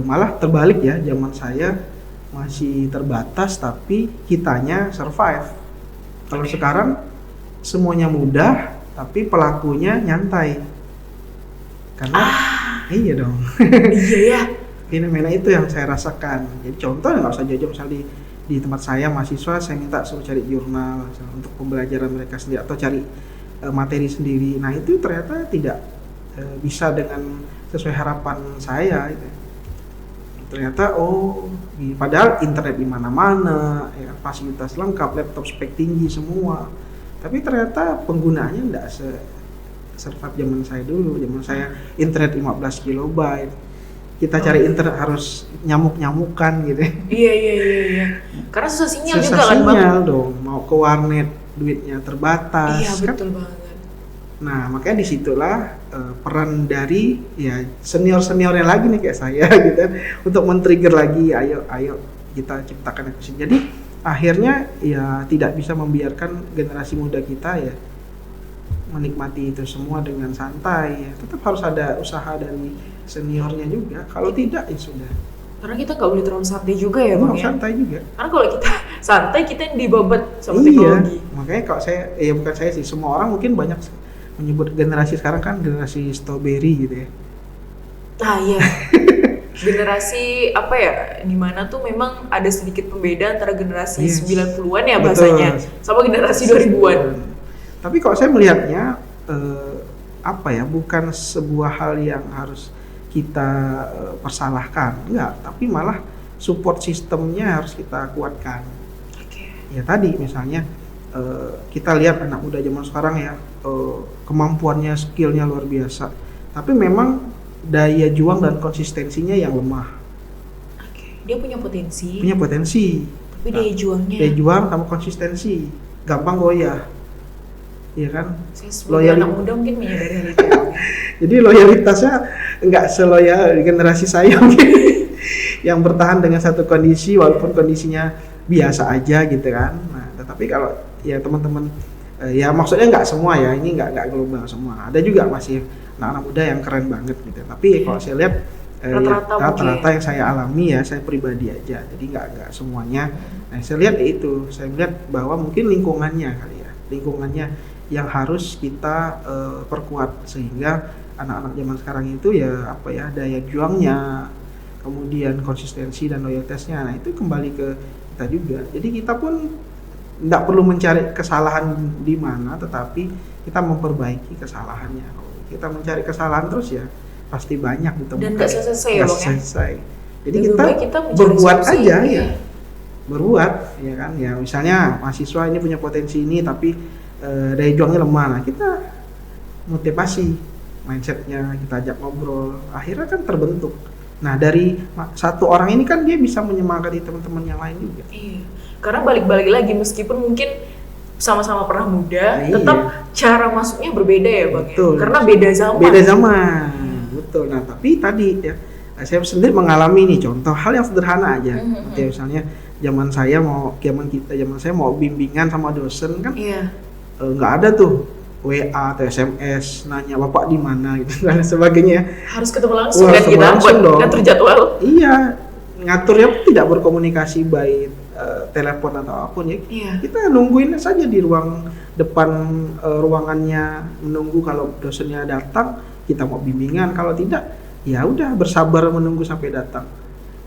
malah terbalik ya. Zaman saya masih terbatas, tapi kitanya survive. Kalau sekarang semuanya mudah, tapi pelakunya nyantai. Karena iya dong. Iya ya. Fenomena itu yang saya rasakan. Jadi contoh nggak usah jauh-jauh, misal di tempat saya mahasiswa, saya minta suruh cari jurnal misal, untuk pembelajaran mereka sendiri atau cari materi sendiri. Nah itu ternyata tidak bisa dengan sesuai harapan saya. Gitu. Ternyata padahal internet di mana-mana, ya, fasilitas lengkap, laptop spek tinggi semua. Tapi ternyata penggunaannya tidak survive zaman saya dulu. Zaman saya internet 15 kilobyte. Kita cari internet harus nyamuk-nyamukan gitu. Iya. Karena susah sinyal Susah juga kan Bang. sinyal dong. Mau ke warnet duitnya terbatas. Iya kan? betul banget. Nah makanya disitulah peran dari ya senior-seniornya lagi nih kayak saya gitu kan, untuk men-trigger lagi, ayo kita ciptakan ekosistem. Jadi akhirnya ya tidak bisa membiarkan generasi muda kita ya menikmati itu semua dengan santai. Ya. Tetap harus ada usaha dari seniornya juga. Kalau tidak ya sudah. Karena kita nggak boleh terlalu santai juga ya Bang ya. Santai juga. Karena kalau kita santai kita yang dibabat sama Iya. teknologi. Makanya kalau saya, ya bukan saya sih, semua orang mungkin banyak menyebut generasi sekarang kan generasi strawberry gitu ya. Ah iya. Generasi apa ya, dimana tuh memang ada sedikit pembeda antara generasi Yes. 90-an ya Betul. bahasanya sama generasi 2000-an. Tapi kalau saya melihatnya apa ya, bukan sebuah hal yang harus kita persalahkan, enggak, tapi malah support sistemnya harus kita kuatkan. Oke. Ya tadi misalnya kita lihat anak muda zaman sekarang ya, kemampuannya, skillnya luar biasa, tapi memang daya juang dan konsistensinya yang lemah. Oke. Dia punya potensi. Punya potensi. Tapi daya juangnya. Daya juang sama konsistensi. Gampang goyah. Iya kan? Saya sebagai anak muda mungkin menyadari hal itu. Jadi loyalitasnya nggak seloyal generasi saya mungkin. Yang bertahan dengan satu kondisi walaupun kondisinya biasa aja gitu kan. Nah, tetapi kalau ya teman-teman ya maksudnya nggak semua ya, ini nggak global semua. Ada juga masih anak-anak muda yang keren banget gitu. Tapi kalau saya lihat rata-rata yang saya alami ya, saya pribadi aja. Jadi nggak semuanya. Nah, saya lihat itu, saya melihat bahwa mungkin lingkungannya kali ya, lingkungannya yang harus kita perkuat sehingga anak-anak zaman sekarang itu ya apa ya, daya juangnya, kemudian konsistensi dan loyalitasnya, nah itu kembali ke kita juga. Jadi kita pun tidak perlu mencari kesalahan di mana, tetapi kita memperbaiki kesalahannya. Kalau kita mencari kesalahan terus ya pasti banyak ditemukan. Dan nggak selesai ya Bang selesai. Jadi kita berbuat solusi, aja ya. Ya, berbuat ya kan. Ya misalnya mahasiswa ini punya potensi ini tapi daya juangnya lemah, nah kita motivasi mindsetnya, kita ajak ngobrol, akhirnya kan terbentuk. Nah dari satu orang ini kan dia bisa menyemangati teman-teman yang lain juga. Iya, karena balik-balik lagi meskipun mungkin sama-sama pernah muda, tetap cara masuknya berbeda ya Bang. Betul. Ya? Karena beda zaman. Beda zaman, betul. Nah tapi tadi ya saya sendiri mengalami nih contoh hal yang sederhana aja. Kayak misalnya zaman saya mau bimbingan sama dosen kan, nggak ada tuh WA atau SMS nanya bapak di mana gitu dan sebagainya. Harus ketemu langsung kan kita buat ngatur jadwal. Iya, ngaturnya pun tidak berkomunikasi baik telepon atau apapun ya. Kita nungguin saja di ruang depan ruangannya, menunggu kalau dosennya datang kita mau bimbingan, kalau tidak ya udah bersabar menunggu sampai datang.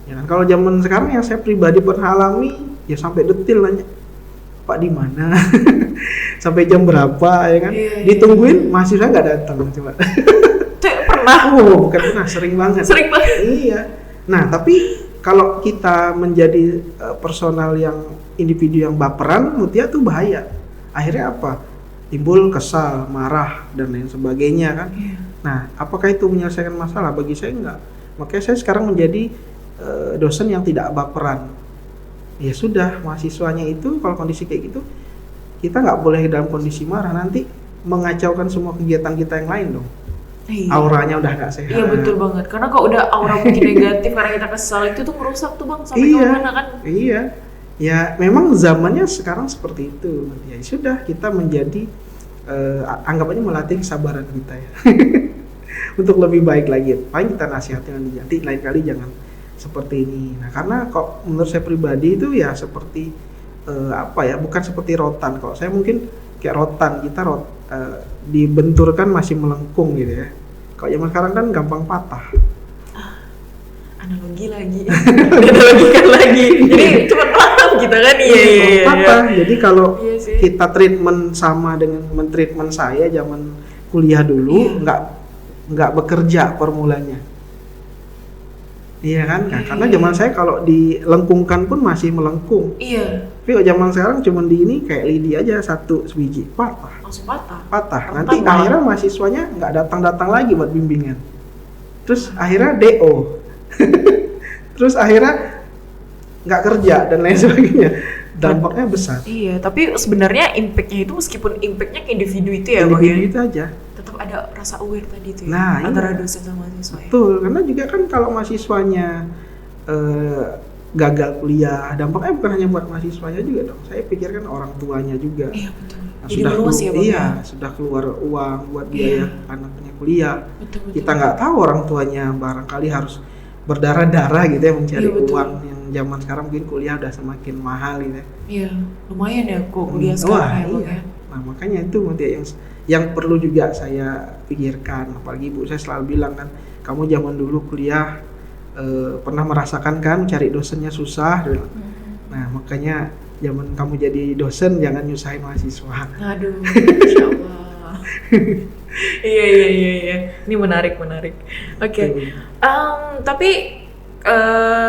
Ya kan, kalau zaman sekarang yang saya pribadi pernah alami ya sampai detil nanya Pak di mana, sampai jam berapa ya kan, ditungguin mahasiswa nggak datang coba. Pernah? Oh, bukan pernah, sering banget. Sering banget. Iya. Nah tapi kalau kita menjadi personal yang individu yang baperan, Mutia tuh bahaya. Akhirnya apa? Timbul kesal, marah dan lain sebagainya kan. Nah apakah itu menyelesaikan masalah? Bagi saya enggak. Makanya saya sekarang menjadi dosen yang tidak baperan. Ya sudah, mahasiswanya itu kalau kondisi kayak gitu kita nggak boleh dalam kondisi marah, nanti mengacaukan semua kegiatan kita yang lain dong. Auranya udah nggak sehat. Iya betul banget, karena kalau udah aura mungkin negatif karena kita kesal itu tuh merusak tuh Bang sampai kemana kan. Iya, ya memang zamannya sekarang seperti itu. Ya sudah, kita menjadi anggap aja melatih kesabaran kita ya untuk lebih baik lagi. Paling kita nasihatnya nanti lain kali jangan seperti ini. Nah karena kok menurut saya pribadi itu ya seperti bukan seperti rotan. Kalau saya mungkin kayak rotan, kita dibenturkan masih melengkung gitu ya. Kalau zaman sekarang kan gampang patah. Analogi lagi, analogikan lagi. Jadi cepat patah kita kan, patah. Jadi kalau kita treatment sama dengan mentreatment saya zaman kuliah dulu, nggak bekerja formulanya. Iya kan? Nah, karena zaman saya kalau dilengkungkan pun masih melengkung. Iya. Tapi kalau zaman sekarang cuma di ini kayak lidi aja satu biji patah. Langsung patah. Patah. Nanti akhirnya mahasiswanya nggak datang lagi buat bimbingan. Terus akhirnya DO. Terus akhirnya nggak kerja dan lain sebagainya. Dampaknya besar. Iya. Tapi sebenarnya impactnya itu meskipun impactnya ke individu itu ya, Bang. Individu itu aja. Tetap ada rasa aware tadi tuh ya, antara dosen sama mahasiswa. Betul, karena juga kan kalau mahasiswanya gagal kuliah, dampaknya bukan hanya buat mahasiswanya juga dong. Saya pikirkan orang tuanya juga. Iya betul. Nah, sudah keluar uang buat biaya anaknya kuliah. Betul. Kita nggak tahu orang tuanya barangkali harus berdarah-darah gitu ya mencari uang yang zaman sekarang mungkin kuliah udah semakin mahal gitu ya. Iya, lumayan ya kok kuliah sekarang ya. Nah makanya itu yang perlu juga saya pikirkan, apalagi ibu saya selalu bilang kan, kamu zaman dulu kuliah pernah merasakan kan cari dosennya susah. Nah makanya zaman kamu jadi dosen jangan nyusahin mahasiswa. Aduh, Insya Allah. Iya. Ini menarik. Oke. Tapi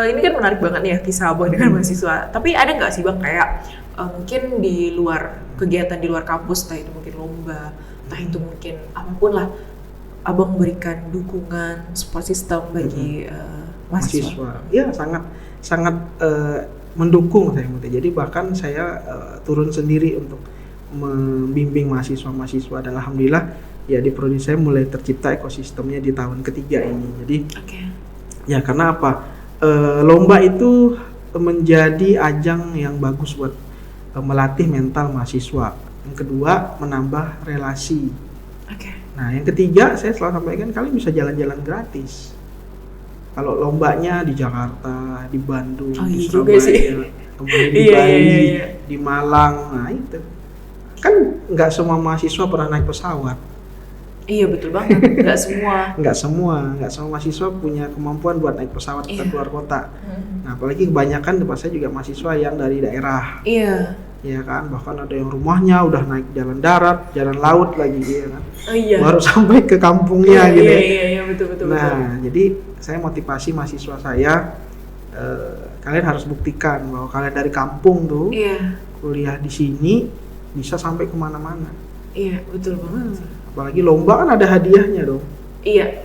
ini kan menarik banget nih ya kisah Abang dengan mahasiswa. Tapi ada nggak sih Bang kayak mungkin di luar kegiatan di luar kampus, entah itu mungkin lomba, entah itu mungkin apapun lah, abang berikan dukungan support system bagi mahasiswa? Ya sangat sangat mendukung saya Mutia. Jadi bahkan saya turun sendiri untuk membimbing mahasiswa dan alhamdulillah ya di prodi saya mulai tercipta ekosistemnya di tahun ketiga ini. Jadi ya karena apa? Lomba itu menjadi ajang yang bagus buat melatih mental mahasiswa. Yang kedua, menambah relasi. Nah, yang ketiga saya selalu sampaikan kalian bisa jalan-jalan gratis. Kalau lombanya di Jakarta, di Bandung, di Surabaya, kemudian di Bali, di Malang, nah itu kan nggak semua mahasiswa pernah naik pesawat. Iya betul banget, nggak semua mahasiswa punya kemampuan buat naik pesawat ke luar kota. Nah apalagi kebanyakan tempat saya juga mahasiswa yang dari daerah. Ya kan, bahkan ada yang rumahnya udah naik jalan darat, jalan laut lagi, ya kan. Baru sampai ke kampungnya gitu. Iya betul. Nah jadi saya motivasi mahasiswa saya, kalian harus buktikan bahwa kalian dari kampung tuh kuliah di sini bisa sampai kemana-mana. Iya betul banget. Apalagi lomba kan ada hadiahnya dong. Iya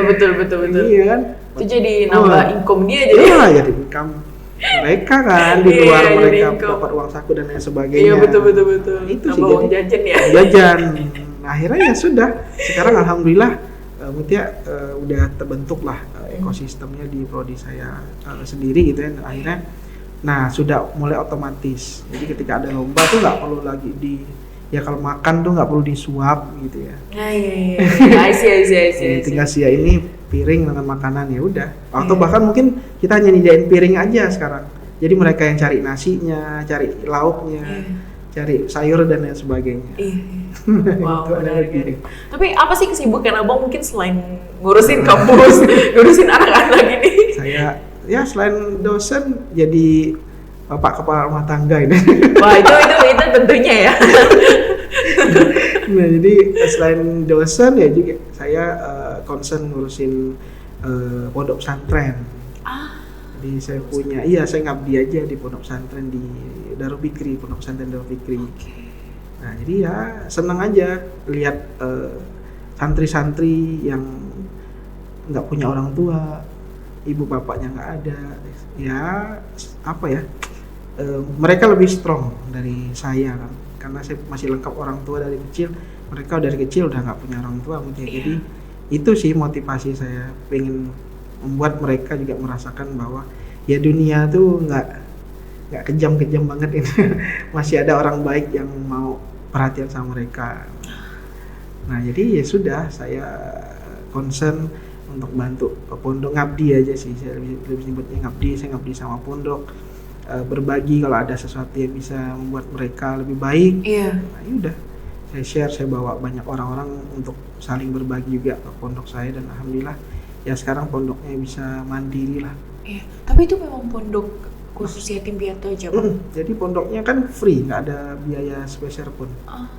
betul. Iya kan. Itu jadi nambah income dia jadi. Iya jadi income mereka kan di luar mereka dapat uang saku dan lain sebagainya. Iya betul. Itu nambah sih uang jajan ya. Jajan. Akhirnya ya sudah. Sekarang alhamdulillah Mutia udah terbentuk lah ekosistemnya di prodi saya sendiri gitu ya. Akhirnya nah sudah mulai otomatis. Jadi ketika ada lomba tuh nggak perlu lagi kalau makan tuh nggak perlu disuap gitu ya. Iya. I see. Tinggal ini piring dengan makanan ya udah. Atau bahkan mungkin kita hanya nyediain piring aja sekarang. Jadi mereka yang cari nasinya, cari lauknya, cari sayur dan lain sebagainya. Wow, menarik. Tapi apa sih kesibukan abang mungkin selain ngurusin kampus, ngurusin anak-anak ini? Saya ya selain dosen jadi bapak kepala rumah tangga ini. Wah itu tentunya ya. Nah jadi selain dosen ya juga saya concern ngurusin pondok pesantren. Jadi saya ngabdi aja di pondok pesantren di Darul Fikri, pondok pesantren Darul Fikri. Nah jadi ya seneng aja lihat santri-santri yang nggak punya orang tua, ibu bapaknya nggak ada, ya apa ya? Mereka lebih strong dari saya kan, karena saya masih lengkap orang tua dari kecil, mereka dari kecil udah nggak punya orang tua mungkin. Jadi itu sih motivasi saya, pengen membuat mereka juga merasakan bahwa ya dunia tuh nggak kejam-kejam banget ini. Masih ada orang baik yang mau perhatian sama mereka. Nah jadi ya sudah, saya concern untuk bantu pondok, ngabdi aja sih, saya lebih nyebutnya ngabdi. Saya ngabdi sama pondok, berbagi kalau ada sesuatu yang bisa membuat mereka lebih baik. Nah udah saya share, saya bawa banyak orang-orang untuk saling berbagi juga ke pondok saya, dan alhamdulillah ya sekarang pondoknya bisa mandiri lah. Tapi itu memang pondok khusus yatim piatu aja Bang? Jadi pondoknya kan free, nggak ada biaya spesial pun.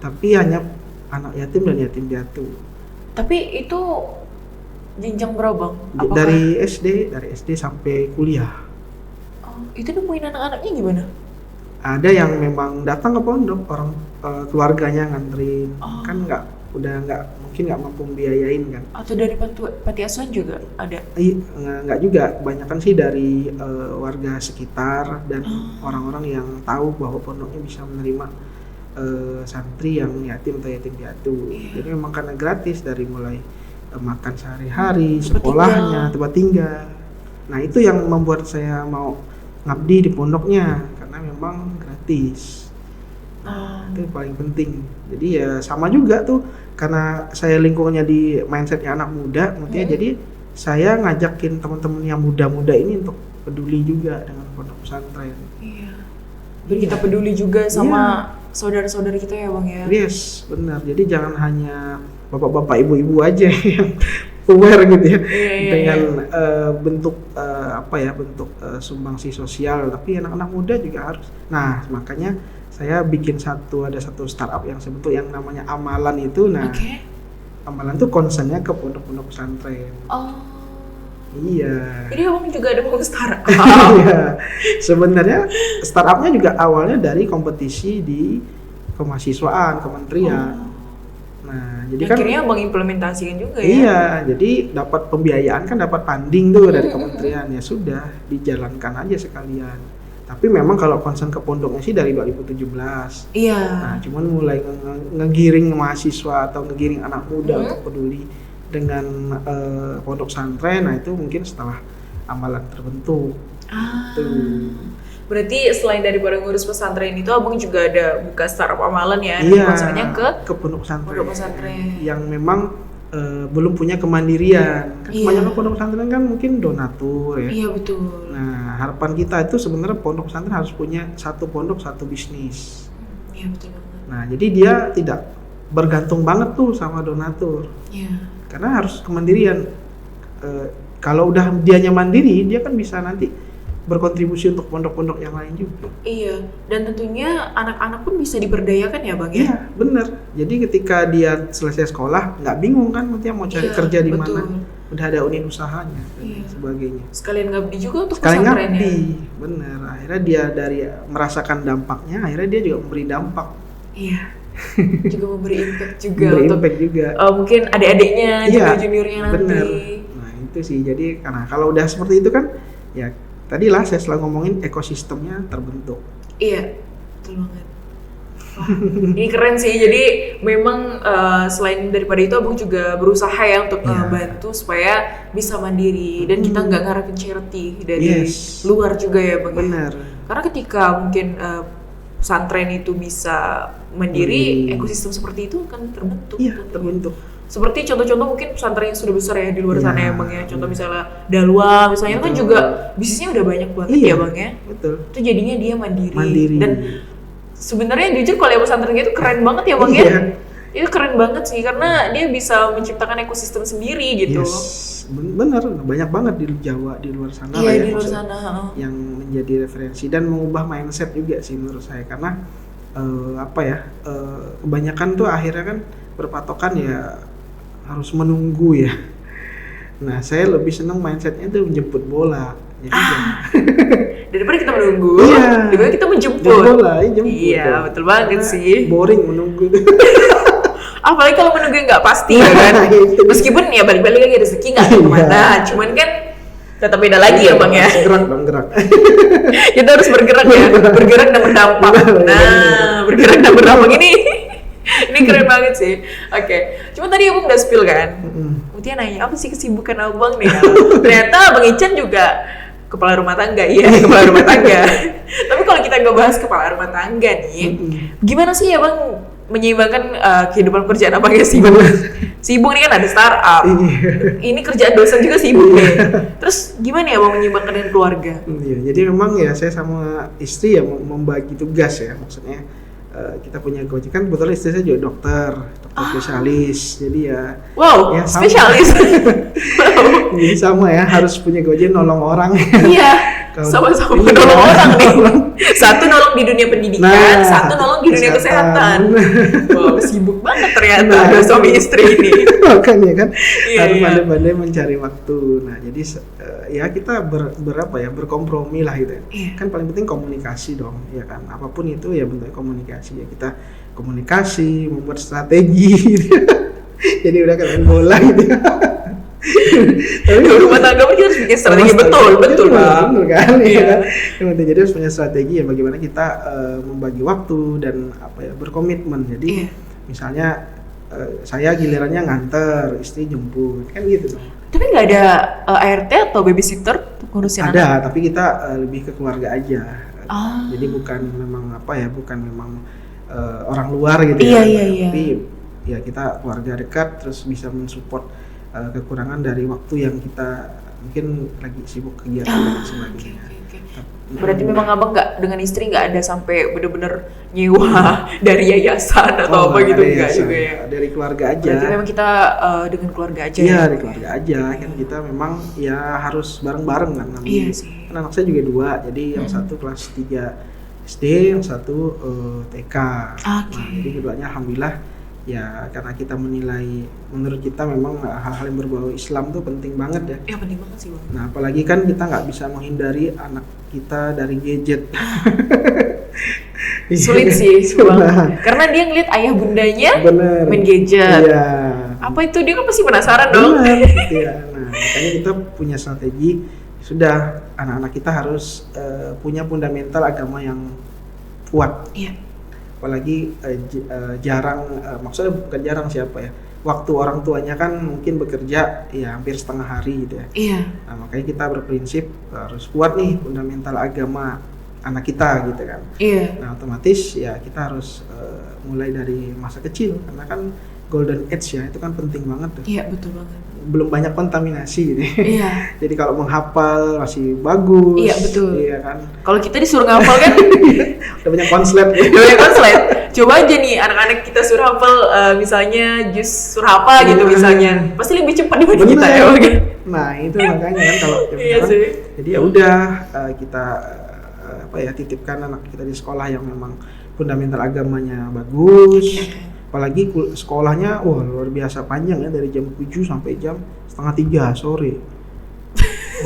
Tapi hanya anak yatim dan yatim piatu. Tapi itu jenjang berapa Bang? Dari SD sampai kuliah. Itu nemuin anak-anaknya gimana? Ada yang memang datang ke pondok, orang keluarganya nganterin, kan mungkin nggak mampu biayain kan. Atau dari panti asuhan juga ada? Nggak juga, kebanyakan sih dari warga sekitar dan orang-orang yang tahu bahwa pondoknya bisa menerima santri yang yatim atau yatim piatu. Jadi memang karena gratis, dari mulai makan sehari-hari, sekolahnya, tempat tinggal. Nah itu yang membuat saya mau ngabdi di pondoknya, karena memang gratis. Itu paling penting. Jadi ya sama juga tuh, karena saya lingkungannya di mindsetnya anak muda, jadi saya ngajakin teman-teman yang muda-muda ini untuk peduli juga dengan pondok pesantren. Biar kita peduli juga sama saudara-saudara kita ya Bang ya. Yes, benar. Jadi jangan hanya bapak-bapak, ibu-ibu aja yang aware gitu ya, dengan bentuk bentuk sumbangsi sosial, tapi anak-anak muda juga harus. Nah makanya saya bikin ada satu startup yang sebetulnya yang namanya Amalan itu. Nah Amalan tuh concernnya ke pondok-pondok pesantren. Iya. Jadi Abang juga ada mau startup. Iya. Sebenarnya startupnya juga awalnya dari kompetisi di kemahasiswaan, kementerian. Nah, jadi kan akhirnya abang implementasikan juga ya. iya, jadi dapat pembiayaan kan, dapat funding tuh dari kementerian, ya sudah dijalankan aja sekalian. Tapi memang kalau concern ke pondoknya sih dari 2017. Iya. Nah, cuman mulai ngegiring mahasiswa atau ngegiring anak muda untuk peduli dengan pondok pesantren, nah itu mungkin setelah amalan terbentuk. Tuh. Berarti selain daripada ngurus pesantren itu, abang juga ada buka startup amalan ya? Iya, Maksudnya ke pondok pesantren. pondok pesantren. Yang memang belum punya kemandirian. Kan kebanyakan pondok pesantren kan mungkin donatur ya. Iya betul. Nah, harapan kita itu sebenarnya pondok pesantren harus punya satu pondok satu bisnis. Iya betul banget. Nah, jadi dia tidak bergantung banget tuh sama donatur. Iya. Karena harus kemandirian. Kalau udah dianya mandiri, dia kan bisa nanti berkontribusi untuk pondok-pondok yang lain juga. Iya, dan tentunya anak-anak pun bisa diberdayakan ya bang ya? Iya, bener. Jadi ketika dia selesai sekolah, nggak bingung kan nanti mau cari kerja di mana. Udah ada unit usahanya dan sebagainya. Sekalian ngabdi juga untuk Sekalian pesantrennya. ngabdi, bener. Akhirnya dia dari merasakan dampaknya, akhirnya dia juga memberi dampak. Iya. Juga memberi impact juga Memberi untuk impact juga. Mungkin adik-adiknya, junior-juniornya nanti. Bener. Nah itu sih, jadi karena kalau udah seperti itu kan, ya tadilah saya selalu ngomongin ekosistemnya terbentuk. Iya, betul banget. Wah, ini keren sih. Jadi memang selain daripada itu, abang juga berusaha ya untuk bantu supaya bisa mandiri dan kita nggak ngarepin charity dari luar juga ya bang. Benar. Karena ketika mungkin pesantren itu bisa mandiri, ekosistem seperti itu akan terbentuk. Iya, terbentuk. Seperti contoh-contoh mungkin pesantren yang sudah besar ya di luar sana ya bang ya. Contoh misalnya Dalwa misalnya kan juga bisnisnya udah banyak banget ya bang ya. Betul. Itu jadinya dia mandiri. Dan sebenarnya jujur kalau yang pesantren itu keren banget ya bang ya. Itu keren banget sih karena dia bisa menciptakan ekosistem sendiri gitu. Bener, banyak banget di Jawa, di luar sana iya, di luar sana yang menjadi referensi dan mengubah mindset juga sih menurut saya. Karena kebanyakan tuh akhirnya kan berpatokan ya harus menunggu ya. Nah saya lebih seneng mindsetnya tuh menjemput bola. Jadi daripada kita menunggu, iya, daripada kita menjemput. Bola, jemput. Iya, betul banget sih. Boring menunggu. Apalagi kalau menunggu yang nggak pasti ya kan. Meskipun ya balik-balik lagi rezeki nggak tahu kemana, cuman kan tetap beda lagi ya bang ya. Gerak. Kita harus bergerak ya, bergerak dan berdampak. Nah, bergerak dan berdampak ini keren banget sih. Oke. Cuma tadi abang udah spill kan. Kemudian nanya apa sih kesibukan abang nih? Ternyata Bang Ican juga kepala rumah tangga, kepala rumah tangga. Tapi kalau kita nggak bahas kepala rumah tangga nih, gimana sih ya bang menyeimbangkan kehidupan pekerjaan abang ya sibuk? Sibuk nih kan ada startup, ini kerjaan dosen juga sibuk nih. Terus gimana ya bang menyeimbangkan dengan keluarga? Iya, jadi memang ya saya sama istri ya membagi tugas ya, maksudnya kita punya kewajiban. Kebetulan istri saya juga dokter spesialis, jadi ya ya spesialis. Jadi sama ya, harus punya kewajiban nolong orang. Iya, sama-sama nolong orang nih. Satu nolong di dunia pendidikan, satu nolong di dunia kesehatan. Wow, sibuk banget ternyata suami istri ini. Makanya kan harus pandai-pandai mencari waktu. Nah jadi ya kita berkompromi lah gitu ya. Kan paling penting komunikasi dong, ya kan. Apapun itu ya bentuknya komunikasi ya, kita komunikasi, membuat strategi gitu. Jadi udah kayak bola gitu. Tapi rumah tangga pun harus bikin strategi, betul bang. Betul kan, ya kan. Jadi harus punya strategi ya bagaimana kita membagi waktu dan berkomitmen. Jadi misalnya saya gilirannya nganter, istri jemput, kan gitu dong. Tapi nggak ada ART atau babysitter untuk ngurusin anak? Ada, tapi kita lebih ke keluarga aja. Jadi bukan memang orang luar gitu ya. Tapi ya kita keluarga dekat, terus bisa mensupport kekurangan dari waktu yang kita mungkin lagi sibuk kegiatan dan sebagainya. Berarti memang abang nggak dengan istri nggak ada sampai bener-bener nyewa dari yayasan atau apa gitu nggak juga ya? Dari keluarga aja. Berarti memang kita dengan keluarga aja. Iya, dari keluarga aja. Kan kita memang ya harus bareng-bareng kan namanya. Iya sih. Kan anak saya juga 2, jadi yang satu kelas 3 SD, yang satu TK. Nah, jadi keduanya alhamdulillah ya, karena kita menilai, menurut kita memang hal-hal yang berbau Islam tuh penting banget ya. Ya penting banget sih bang. Nah apalagi kan kita nggak bisa menghindari anak kita dari gadget. sulit sih Bang. Nah. Karena dia ngeliat ayah bundanya Bener. main gadget. Iya. Apa itu, dia kan pasti penasaran dong. Benar. Iya. Nah, makanya kita punya strategi, sudah anak-anak kita harus punya fundamental agama yang kuat. Iya. Apalagi jarang, maksudnya bukan jarang siapa ya, waktu orang tuanya kan mungkin bekerja ya hampir setengah hari gitu ya. Iya. Nah, makanya kita berprinsip harus kuat nih fundamental agama anak kita gitu kan. Iya. Nah, otomatis ya kita harus mulai dari masa kecil, karena kan golden age ya, itu kan penting banget tuh. Iya, betul banget. Belum banyak kontaminasi gitu. Iya. Jadi kalau menghafal masih bagus. Iya, betul. Iya kan. Kalau kita disuruh ngapal kan Udah banyak konslet. banyak konslet. Coba aja nih anak-anak kita suruh hafal misalnya jus suruh apa gitu misalnya. Pasti lebih cepat dibanding kita ya. Kan? Nah, itu makanya kan kalau Iya sih. jadi ya udah kita titipkan anak kita di sekolah yang memang fundamental agamanya bagus. Apalagi sekolahnya luar biasa panjang ya, dari jam 7 sampai jam setengah 3 sore.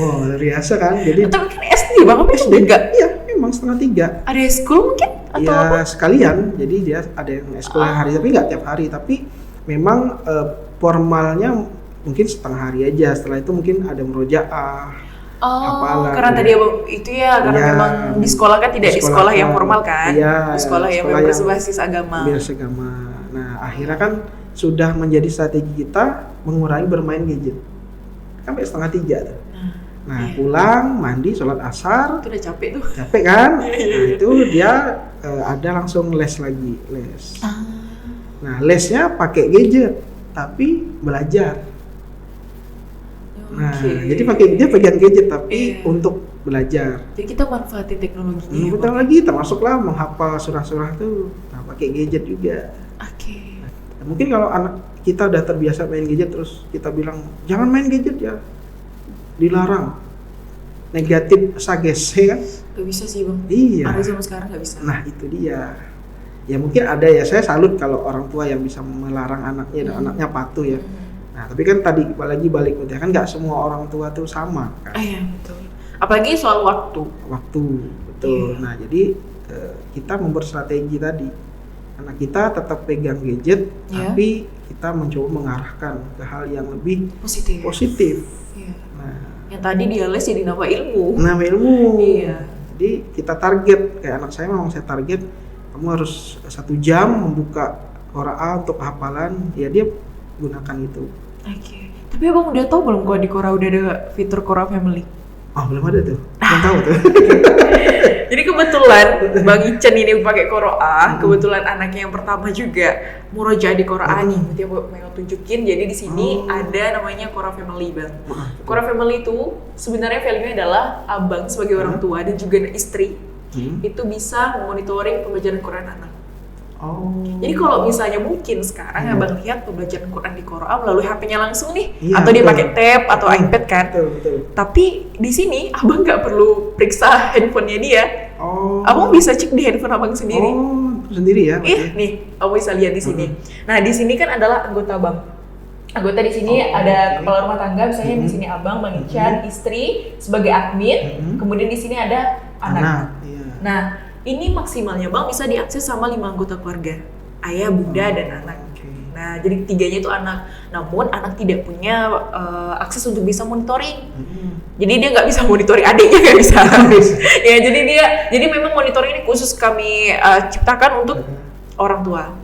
Wah, luar biasa kan. Jadi Atau mungkin SD Bang, apa SD enggak? Iya, memang setengah 3. Ada school mungkin atau Ya apa? sekalian, jadi dia ada yang sekolah hari, tapi nggak tiap hari. Tapi memang formalnya mungkin setengah hari aja. Setelah itu mungkin ada murojaah. Apalah, karena ya. tadi itu ya, karena Ya, memang di sekolah kan tidak di sekolah yang formal kan, iya, di sekolah yang sekolah yang berbasis agama. Beragama. Nah, akhirnya kan sudah menjadi strategi kita mengurangi bermain gadget. Sampai setengah 3 tuh. Nah, iya. pulang, mandi, sholat asar, Itu udah capek tuh. capek kan? Nah, itu dia ada langsung les lagi, les. Nah, lesnya pakai gadget, tapi belajar. Nah, jadi dia pegang gadget tapi untuk belajar. Jadi kita manfaatin teknologinya. Bentar lagi termasuklah menghafal surah-surah tuh, nah, pakai gadget juga. Oke. Nah, mungkin kalau anak kita udah terbiasa main gadget, terus kita bilang jangan main gadget ya, dilarang, negatif sages, ya kan? Gak bisa sih Bang. Iya. Ada zaman sekarang gak bisa. Nah, itu dia. Ya mungkin ada ya, saya salut kalau orang tua yang bisa melarang anaknya dan anaknya patuh ya. Nah, tapi kan tadi apalagi balik ya, kan nggak semua orang tua tuh sama kan. Iya, betul. Apalagi soal waktu. Waktu, betul. Iya. Nah, jadi kita membuat strategi tadi. Anak kita tetap pegang gadget, Iya. tapi kita mencoba mengarahkan ke hal yang lebih positif. Iya. Nah, Yang tadi dia les jadi nambah ilmu. ilmu. Iya. Jadi kita target, kayak anak saya memang saya target, kamu harus 1 jam membuka Qur'an untuk hafalan, ya dia gunakan itu. Oke. Tapi Abang udah tahu belum kalau di Quora udah ada fitur Quora Family? Oh, belum ada tuh. Belum tahu tuh. Jadi kebetulan Bang Icen ini pakai Quora, kebetulan anaknya yang pertama juga murojaah di Quora nih. Nanti aku mau tunjukin. Jadi di sini ada namanya Quora Family, Bang. Quora Family itu sebenarnya value-nya adalah abang sebagai orang tua dan juga istri itu bisa memonitoring pembelajaran Quran anak. Oh. Jadi kalau misalnya mungkin sekarang abang lihat pembelajaran Quran di Quora melalui HP-nya langsung nih, Iya, atau dia betul. pakai tab atau iPad kan. Betul. Tapi di sini abang nggak perlu periksa handphonenya dia. Oh. Abang bisa cek di handphone abang sendiri. Oh, sendiri ya? Nih, abang bisa lihat di sini. Nah, di sini kan adalah anggota abang. Anggota di sini ada kepala rumah tangga, misalnya di sini abang, Bang Ican, istri sebagai admin. Kemudian di sini ada anak. Iya. Nah, ini maksimalnya Bang bisa diakses sama 5 anggota keluarga, ayah, bunda, dan anak. Nah, jadi 3-nya itu anak. Namun anak tidak punya akses untuk bisa monitoring. Jadi dia nggak bisa monitoring adiknya, nggak bisa. Ya, jadi memang monitoring ini khusus kami ciptakan untuk orang tua.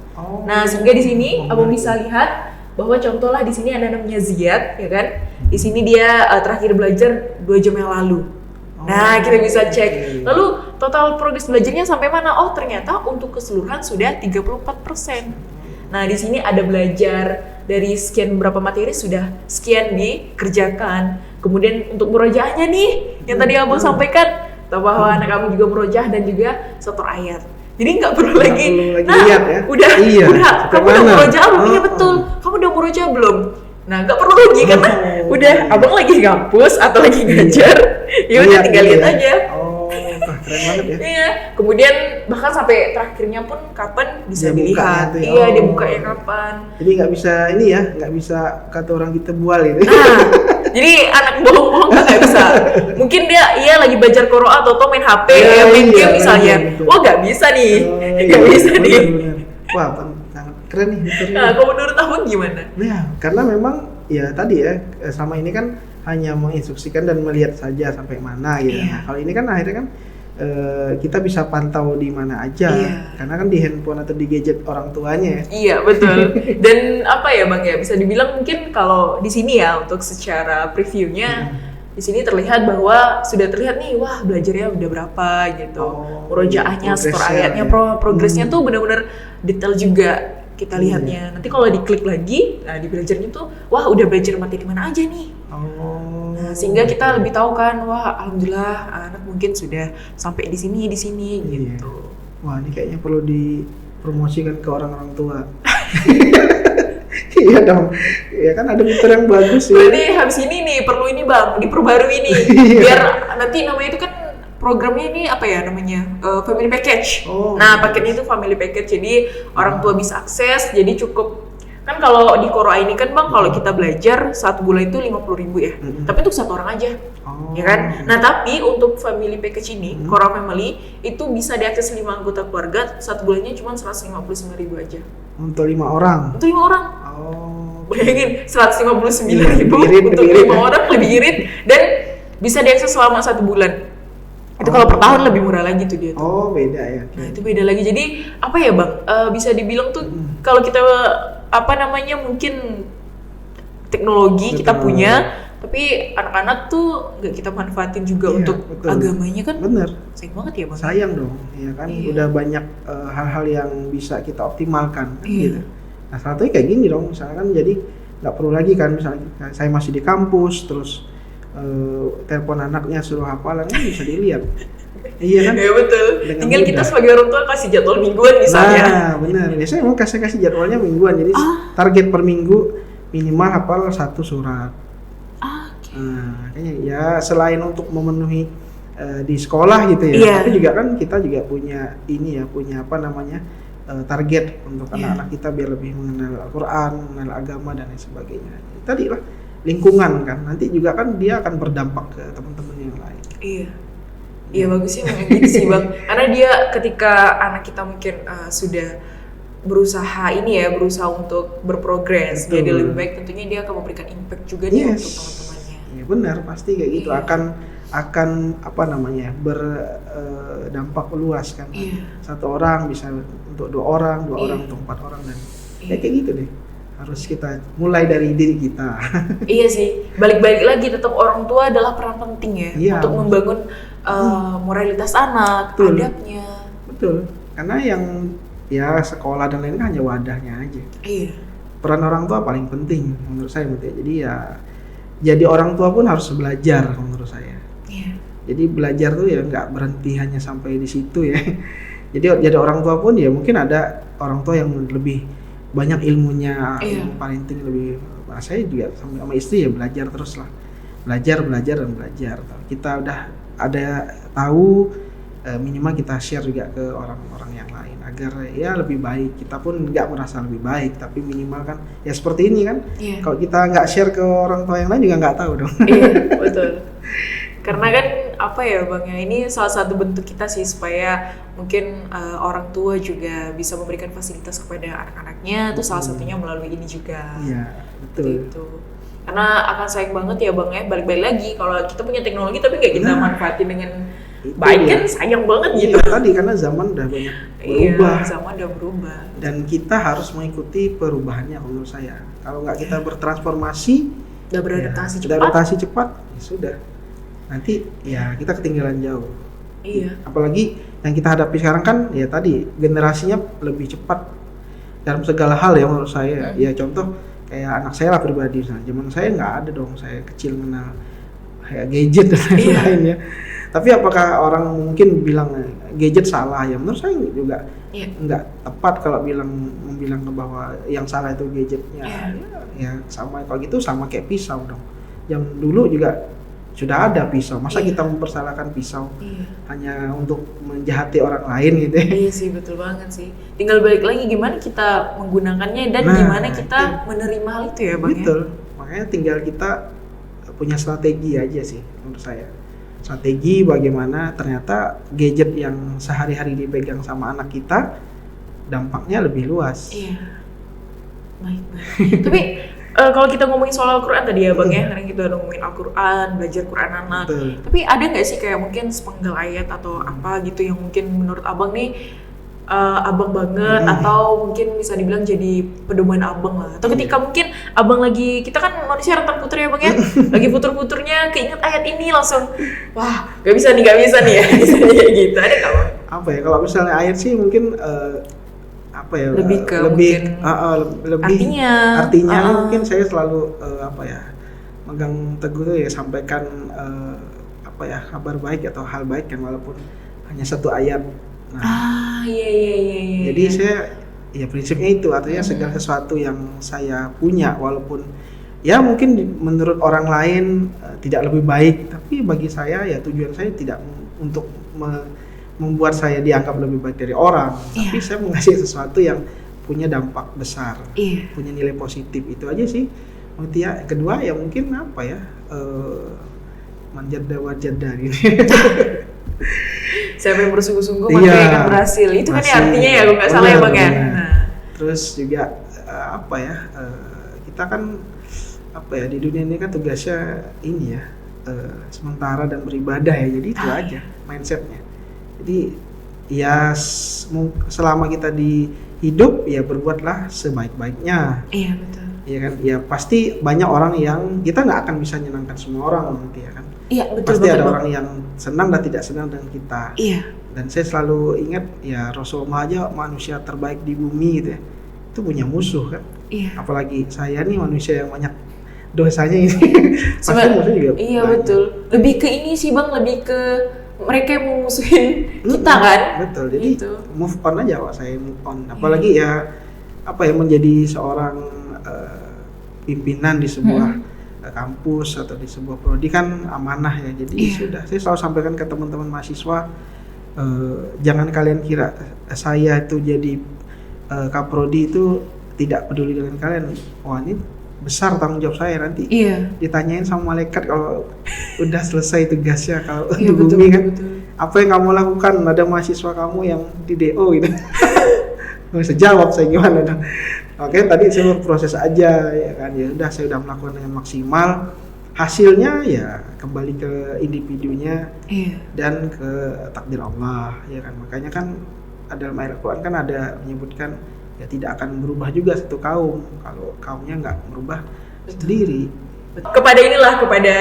Nah, sehingga di sini abang bisa lihat bahwa contohlah di sini ada namanya Ziyad, ya kan? Di sini dia terakhir belajar 2 jam yang lalu. Nah, kita bisa cek. Lalu total progres belajarnya sampai mana? Oh, ternyata untuk keseluruhan sudah 34%. Nah, di sini ada belajar dari sekian berapa materi sudah sekian dikerjakan. Kemudian untuk murojaahnya nih, yang tadi Abang sampaikan, bahwa anak kamu juga murojaah dan juga setor ayat. Jadi nggak perlu lagi. Lihat ya. Udah. Kamu udah murojaah belum? Iya betul. Kamu udah murojaah belum? Nah, nggak perlu lagi karena udah abang lagi ngampus atau lagi ngajar, ya udah tinggal lihat aja. Oh, keren banget ya. Iya. Kemudian bahkan sampai terakhirnya pun kapan bisa Dia buka dilihat. itu ya. Iya, dia bukanya kapan. Jadi nggak bisa nggak bisa kata orang kita bual gitu. Nah, Jadi anak bohong-bohong tuh nggak bisa. Mungkin dia lagi belajar Quran atau main HP, main iya, game misalnya. betul. Wah nggak bisa nih, Oh, nggak bisa benar, nih. benar. Wah, sangat keren nih dokternya. Nah, kalau menurut kamu gimana? Ya, karena memang ya tadi ya selama ini kan hanya menginstruksikan dan melihat saja sampai mana gitu. Iya. Nah, kalau ini kan akhirnya kan kita bisa pantau di mana aja, Iya. karena kan di handphone atau di gadget orang tuanya ya. Iya betul. Dan apa ya Bang ya, bisa dibilang mungkin kalau di sini ya untuk secara previewnya di sini terlihat bahwa sudah terlihat nih, wah belajarnya udah berapa gitu, Oh, murojaahnya, skor progresnya ayatnya, ya. progresnya tuh benar-benar detail juga kita Iya. lihatnya. Nanti kalau diklik lagi, nah di belajarnya tuh, wah udah belajar materi mana aja nih. Oh. Nah, sehingga kita lebih tahu kan, wah alhamdulillah anak mungkin sudah sampai di sini Iya. gitu. Wah, ini kayaknya perlu dipromosikan ke orang-orang tua. Iya dong. Ya kan ada fitur yang bagus sih. Berarti habis ini nih perlu ini Bang, diperbarui nih. Iya. Biar nanti namanya itu kan programnya ini apa ya namanya? Family package. Oh. Nah, paketnya itu family package. Jadi orang tua bisa akses, jadi cukup kan kalau di Quora ini kan Bang, kalau kita belajar 1 bulan itu 50.000 ya. Tapi untuk 1 orang aja. Oh. Ya kan? Nah, tapi untuk family package ini, Quora Family itu bisa diakses 5 anggota keluarga, 1 bulannya cuma 159.000 aja. Untuk 5 orang. Untuk 5 orang. Oh. Bayangin 159.000 Iya, lebih irit, untuk lebih irit 5 ya. orang, lebih irit, dan bisa diakses selama 1 bulan. Itu kalau per tahun lebih murah lagi tuh dia tuh. Oh, beda ya. Nah itu beda lagi. Jadi apa ya Bang? Bisa dibilang tuh kalau kita apa namanya mungkin teknologi kita Betul. punya, tapi anak-anak tuh nggak kita manfaatin juga Iya, untuk betul. agamanya kan. Bener. Sayang banget ya Bang. Sayang dong, ya kan Iya. udah banyak hal-hal yang bisa kita optimalkan kan Iya. gitu. Nah, salah satunya kayak gini dong, misalnya kan jadi nggak perlu lagi kan misalnya saya masih di kampus terus telepon anaknya suruh hafalan kan bisa dilihat. Iya kan? Ya betul. Dengan Tinggal kita mudah. sebagai orang tua kasih jadwal mingguan misalnya. Nah, benar. Biasanya emang kasih jadwalnya mingguan. Jadi target per minggu minimal hafal 1 surat. Oke. Nah, kayaknya ya selain untuk memenuhi di sekolah gitu ya, Iya. tapi juga kan kita juga punya ini ya, punya apa namanya target untuk Iya. anak-anak kita biar lebih mengenal Al-Quran, mengenal agama dan lain sebagainya. Tadi lah lingkungan kan, nanti juga kan dia akan berdampak ke teman-teman yang lain. Iya. Iya bagus sih memang gitu sih Bang. Karena dia ketika anak kita mungkin sudah berusaha untuk berprogres Betul. jadi lebih baik, tentunya dia akan memberikan impact juga nih Yes. untuk teman-temannya. Iya benar, pasti kayak gitu. Iya. Akan apa namanya berdampak luas kan. Iya. 1 orang bisa untuk 2 orang, 2 Iya. orang untuk 4 orang dan Iya. kayak gitu deh. Harus kita mulai dari diri kita. Iya sih, balik-balik lagi tetap orang tua adalah peran penting ya Iya. untuk membangun moralitas anak, Betul. adabnya. Betul. Karena yang ya sekolah dan lain kan hanya wadahnya aja. Iya. Peran orang tua paling penting menurut saya. Jadi ya jadi orang tua pun harus belajar menurut saya. Iya. Jadi belajar tuh ya nggak berhenti hanya sampai di situ ya. Jadi orang tua pun ya mungkin ada orang tua yang lebih banyak ilmunya, Iya. ilmu parenting lebih. Nah, saya juga sama istri ya belajar terus lah. Belajar dan belajar. Kita udah ada tahu minimal kita share juga ke orang-orang yang lain agar ya lebih baik. Kita pun nggak merasa lebih baik, tapi minimal kan ya seperti ini kan. Iya. Kalau kita nggak share ke orang tua yang lain juga nggak tahu dong. Iya, betul. Karena kan apa ya Bang ya, ini salah satu bentuk kita sih supaya mungkin orang tua juga bisa memberikan fasilitas kepada anak-anaknya, itu salah satunya melalui ini juga. Iya, betul. Gitu. Karena akan sayang banget ya Bang ya, balik-balik lagi kalau kita punya teknologi tapi nggak kita Nah, manfaatin dengan itu baik dia. kan sayang banget gitu. Iya, tadi karena zaman udah banyak berubah Iya, zaman udah berubah. dan kita harus mengikuti perubahannya menurut saya. Kalau nggak kita bertransformasi, Udah beradaptasi ya, cepat. beradaptasi cepat, ya sudah. Nanti ya kita ketinggalan jauh. Iya. Apalagi yang kita hadapi sekarang kan ya tadi generasinya lebih cepat dalam segala hal ya menurut saya. Ya contoh kayak anak saya lah pribadi, misalnya zaman saya nggak ada dong, saya kecil mengenal kayak gadget dan lain-lain ya. Tapi apakah orang mungkin bilang gadget salah ya? Menurut saya juga Iya. nggak tepat kalau membilang bahwa yang salah itu gadgetnya. Ya sama kalau gitu sama kayak pisau dong. Yang dulu juga sudah ada pisau, masa Iya. kita mempersalahkan pisau Iya. hanya untuk menjahati orang lain gitu ya? Iya sih, betul banget sih. Tinggal balik lagi gimana kita menggunakannya dan Nah, gimana kita itu. menerima hal itu ya Bang Betul, makanya tinggal kita punya strategi aja sih menurut saya. Strategi bagaimana ternyata gadget yang sehari-hari dipegang sama anak kita dampaknya lebih luas. Iya. Baik. Tapi kalau kita ngomongin soal Al-Quran tadi ya Bang ya, karena kita udah ngomongin Al-Quran, belajar Quran anak. Betul. Tapi ada nggak sih kayak mungkin sepenggal ayat atau apa gitu yang mungkin menurut Abang nih abang banget atau mungkin bisa dibilang jadi pedoman abang lah, atau ketika mungkin abang lagi, kita kan manusia rentan puter ya Bang ya, lagi puter-puternya keinget ayat ini langsung wah gak bisa nih ya, misalnya kayak gitu, ada nggak Bang? Apa ya, kalau misalnya ayat sih mungkin apa ya, lebih artinya mungkin saya selalu megang teguh tuh ya, sampaikan kabar baik atau hal baik kan, walaupun hanya satu ayat. Nah, iya. jadi saya ya prinsipnya itu, artinya segala sesuatu yang saya punya, walaupun ya mungkin menurut orang lain tidak lebih baik, tapi bagi saya ya tujuan saya tidak untuk membuat saya dianggap lebih baik dari orang, tapi saya mengasih sesuatu yang punya dampak besar, punya nilai positif, itu aja sih. Kemudian kedua ya mungkin manjada wajada gitu. Siapa yang bersungguh-sungguh maka akan berhasil. Itu kan ya artinya ya, kalau nggak salah ya Bang ya. Nah. Terus juga kita kan di dunia ini kan tugasnya ini ya, sementara dan beribadah ya. Jadi itu aja mindsetnya. Jadi ya selama kita di hidup ya berbuatlah sebaik-baiknya. Iya betul. Iya kan, ya pasti banyak orang yang kita nggak akan bisa menyenangkan semua orang nanti ya kan. Iya betul. Pasti ada orang yang senang dan tidak senang dengan kita. Iya. Dan saya selalu ingat ya, Rasulullah aja manusia terbaik di bumi gitu ya, itu punya musuh kan. Iya. Apalagi saya nih manusia yang banyak dosanya ini. Pasti musuh juga. Iya banyak. Betul. Lebih ke ini sih Bang, lebih ke mereka yang memusuhin kita kan. Betul. Jadi move on aja Pak, saya move on. Apalagi menjadi seorang pimpinan di sebuah kampus atau di sebuah prodi kan amanah ya. Jadi sudah, saya selalu sampaikan ke teman-teman mahasiswa, jangan kalian kira saya itu jadi kaprodi itu tidak peduli dengan kalian. Wah, ini besar tanggung jawab saya nanti. Ditanyain sama malaikat kalau udah selesai tugasnya, kalau di bumi kan. Betul. Apa yang kamu lakukan? Ada mahasiswa kamu yang di DO gitu. Nggak bisa jawab saya gimana dong. Oke, tadi saya berproses aja ya kan, ya udah saya udah melakukan dengan maksimal, hasilnya ya kembali ke individunya dan ke takdir Allah ya kan. Makanya kan dalam ayat Al-Quran kan ada menyebutkan ya tidak akan berubah juga satu kaum kalau kaumnya nggak berubah sendiri. Kepada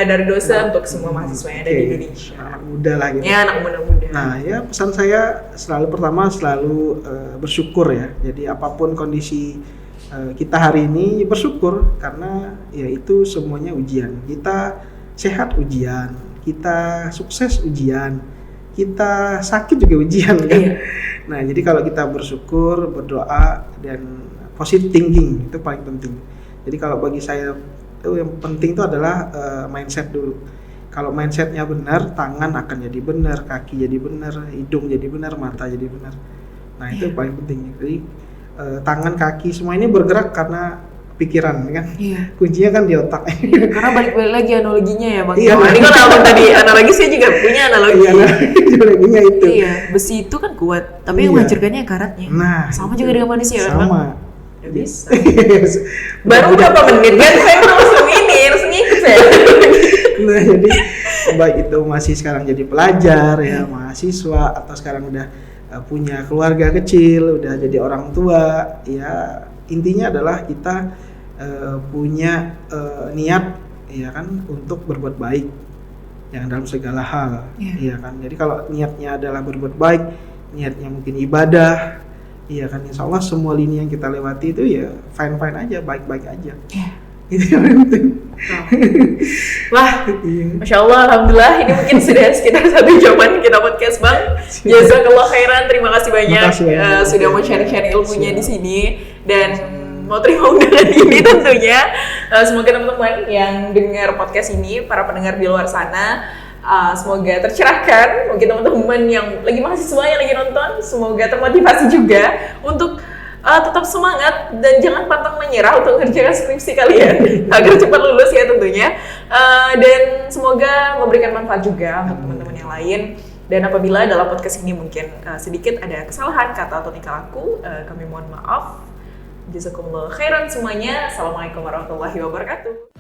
dari dosa untuk semua mahasiswa yang ada di Indonesia, anak muda lah gitu. Ya, anak muda. Nah ya, pesan saya selalu bersyukur ya. Jadi apapun kondisi kita hari ini, bersyukur karena ya itu semuanya ujian. Kita sehat ujian, kita sukses ujian, kita sakit juga ujian kan. Nah jadi kalau kita bersyukur, berdoa dan positive thinking itu paling penting. Jadi kalau bagi saya itu yang penting itu adalah mindset dulu. Kalau mindsetnya benar, tangan akan jadi benar, kaki jadi benar, hidung jadi benar, mata jadi benar. Nah itu paling penting. Jadi tangan, kaki semua ini bergerak karena pikiran kan. Kuncinya kan di otak. Karena balik lagi analoginya ya Bang. Iya. Ini kan abang tadi analogi, saya juga punya analogi. Analoginya itu. Iya, besi itu kan kuat, tapi yang menghancurkannya karatnya. Nah, sama juga dengan manusia kan Bang. Sama. Gak bisa. Baru berapa menit kan saya langsung ikut saya. Nah jadi baik itu masih sekarang jadi pelajar ya, mahasiswa, atau sekarang udah punya keluarga kecil, udah jadi orang tua, ya intinya adalah kita punya niat ya kan untuk berbuat baik yang dalam segala hal, ya kan. Jadi kalau niatnya adalah berbuat baik, niatnya mungkin ibadah, iya kan, insya Allah semua lini yang kita lewati itu ya fine aja, baik aja. Itu yang penting. Wah, Masya Allah, Alhamdulillah, ini mungkin sudah sekitar 1 jaman kita podcast Bang. Jazakallah khairan, terima kasih banyak sudah mau sharing ilmunya di sini dan mau terima undangan ini tentunya. Semoga teman-teman yang dengar podcast ini, para pendengar di luar sana, semoga tercerahkan. Mungkin teman-teman yang lagi mahasiswa yang lagi nonton, semoga termotivasi juga untuk tetap semangat dan jangan pantang menyerah untuk mengerjakan skripsi kalian agar cepat lulus ya tentunya. Dan semoga memberikan manfaat juga untuk teman-teman yang lain. Dan apabila dalam podcast ini mungkin sedikit ada kesalahan kata atau tingkah laku, kami mohon maaf. Jazakumullah khairan semuanya. Assalamualaikum warahmatullahi wabarakatuh.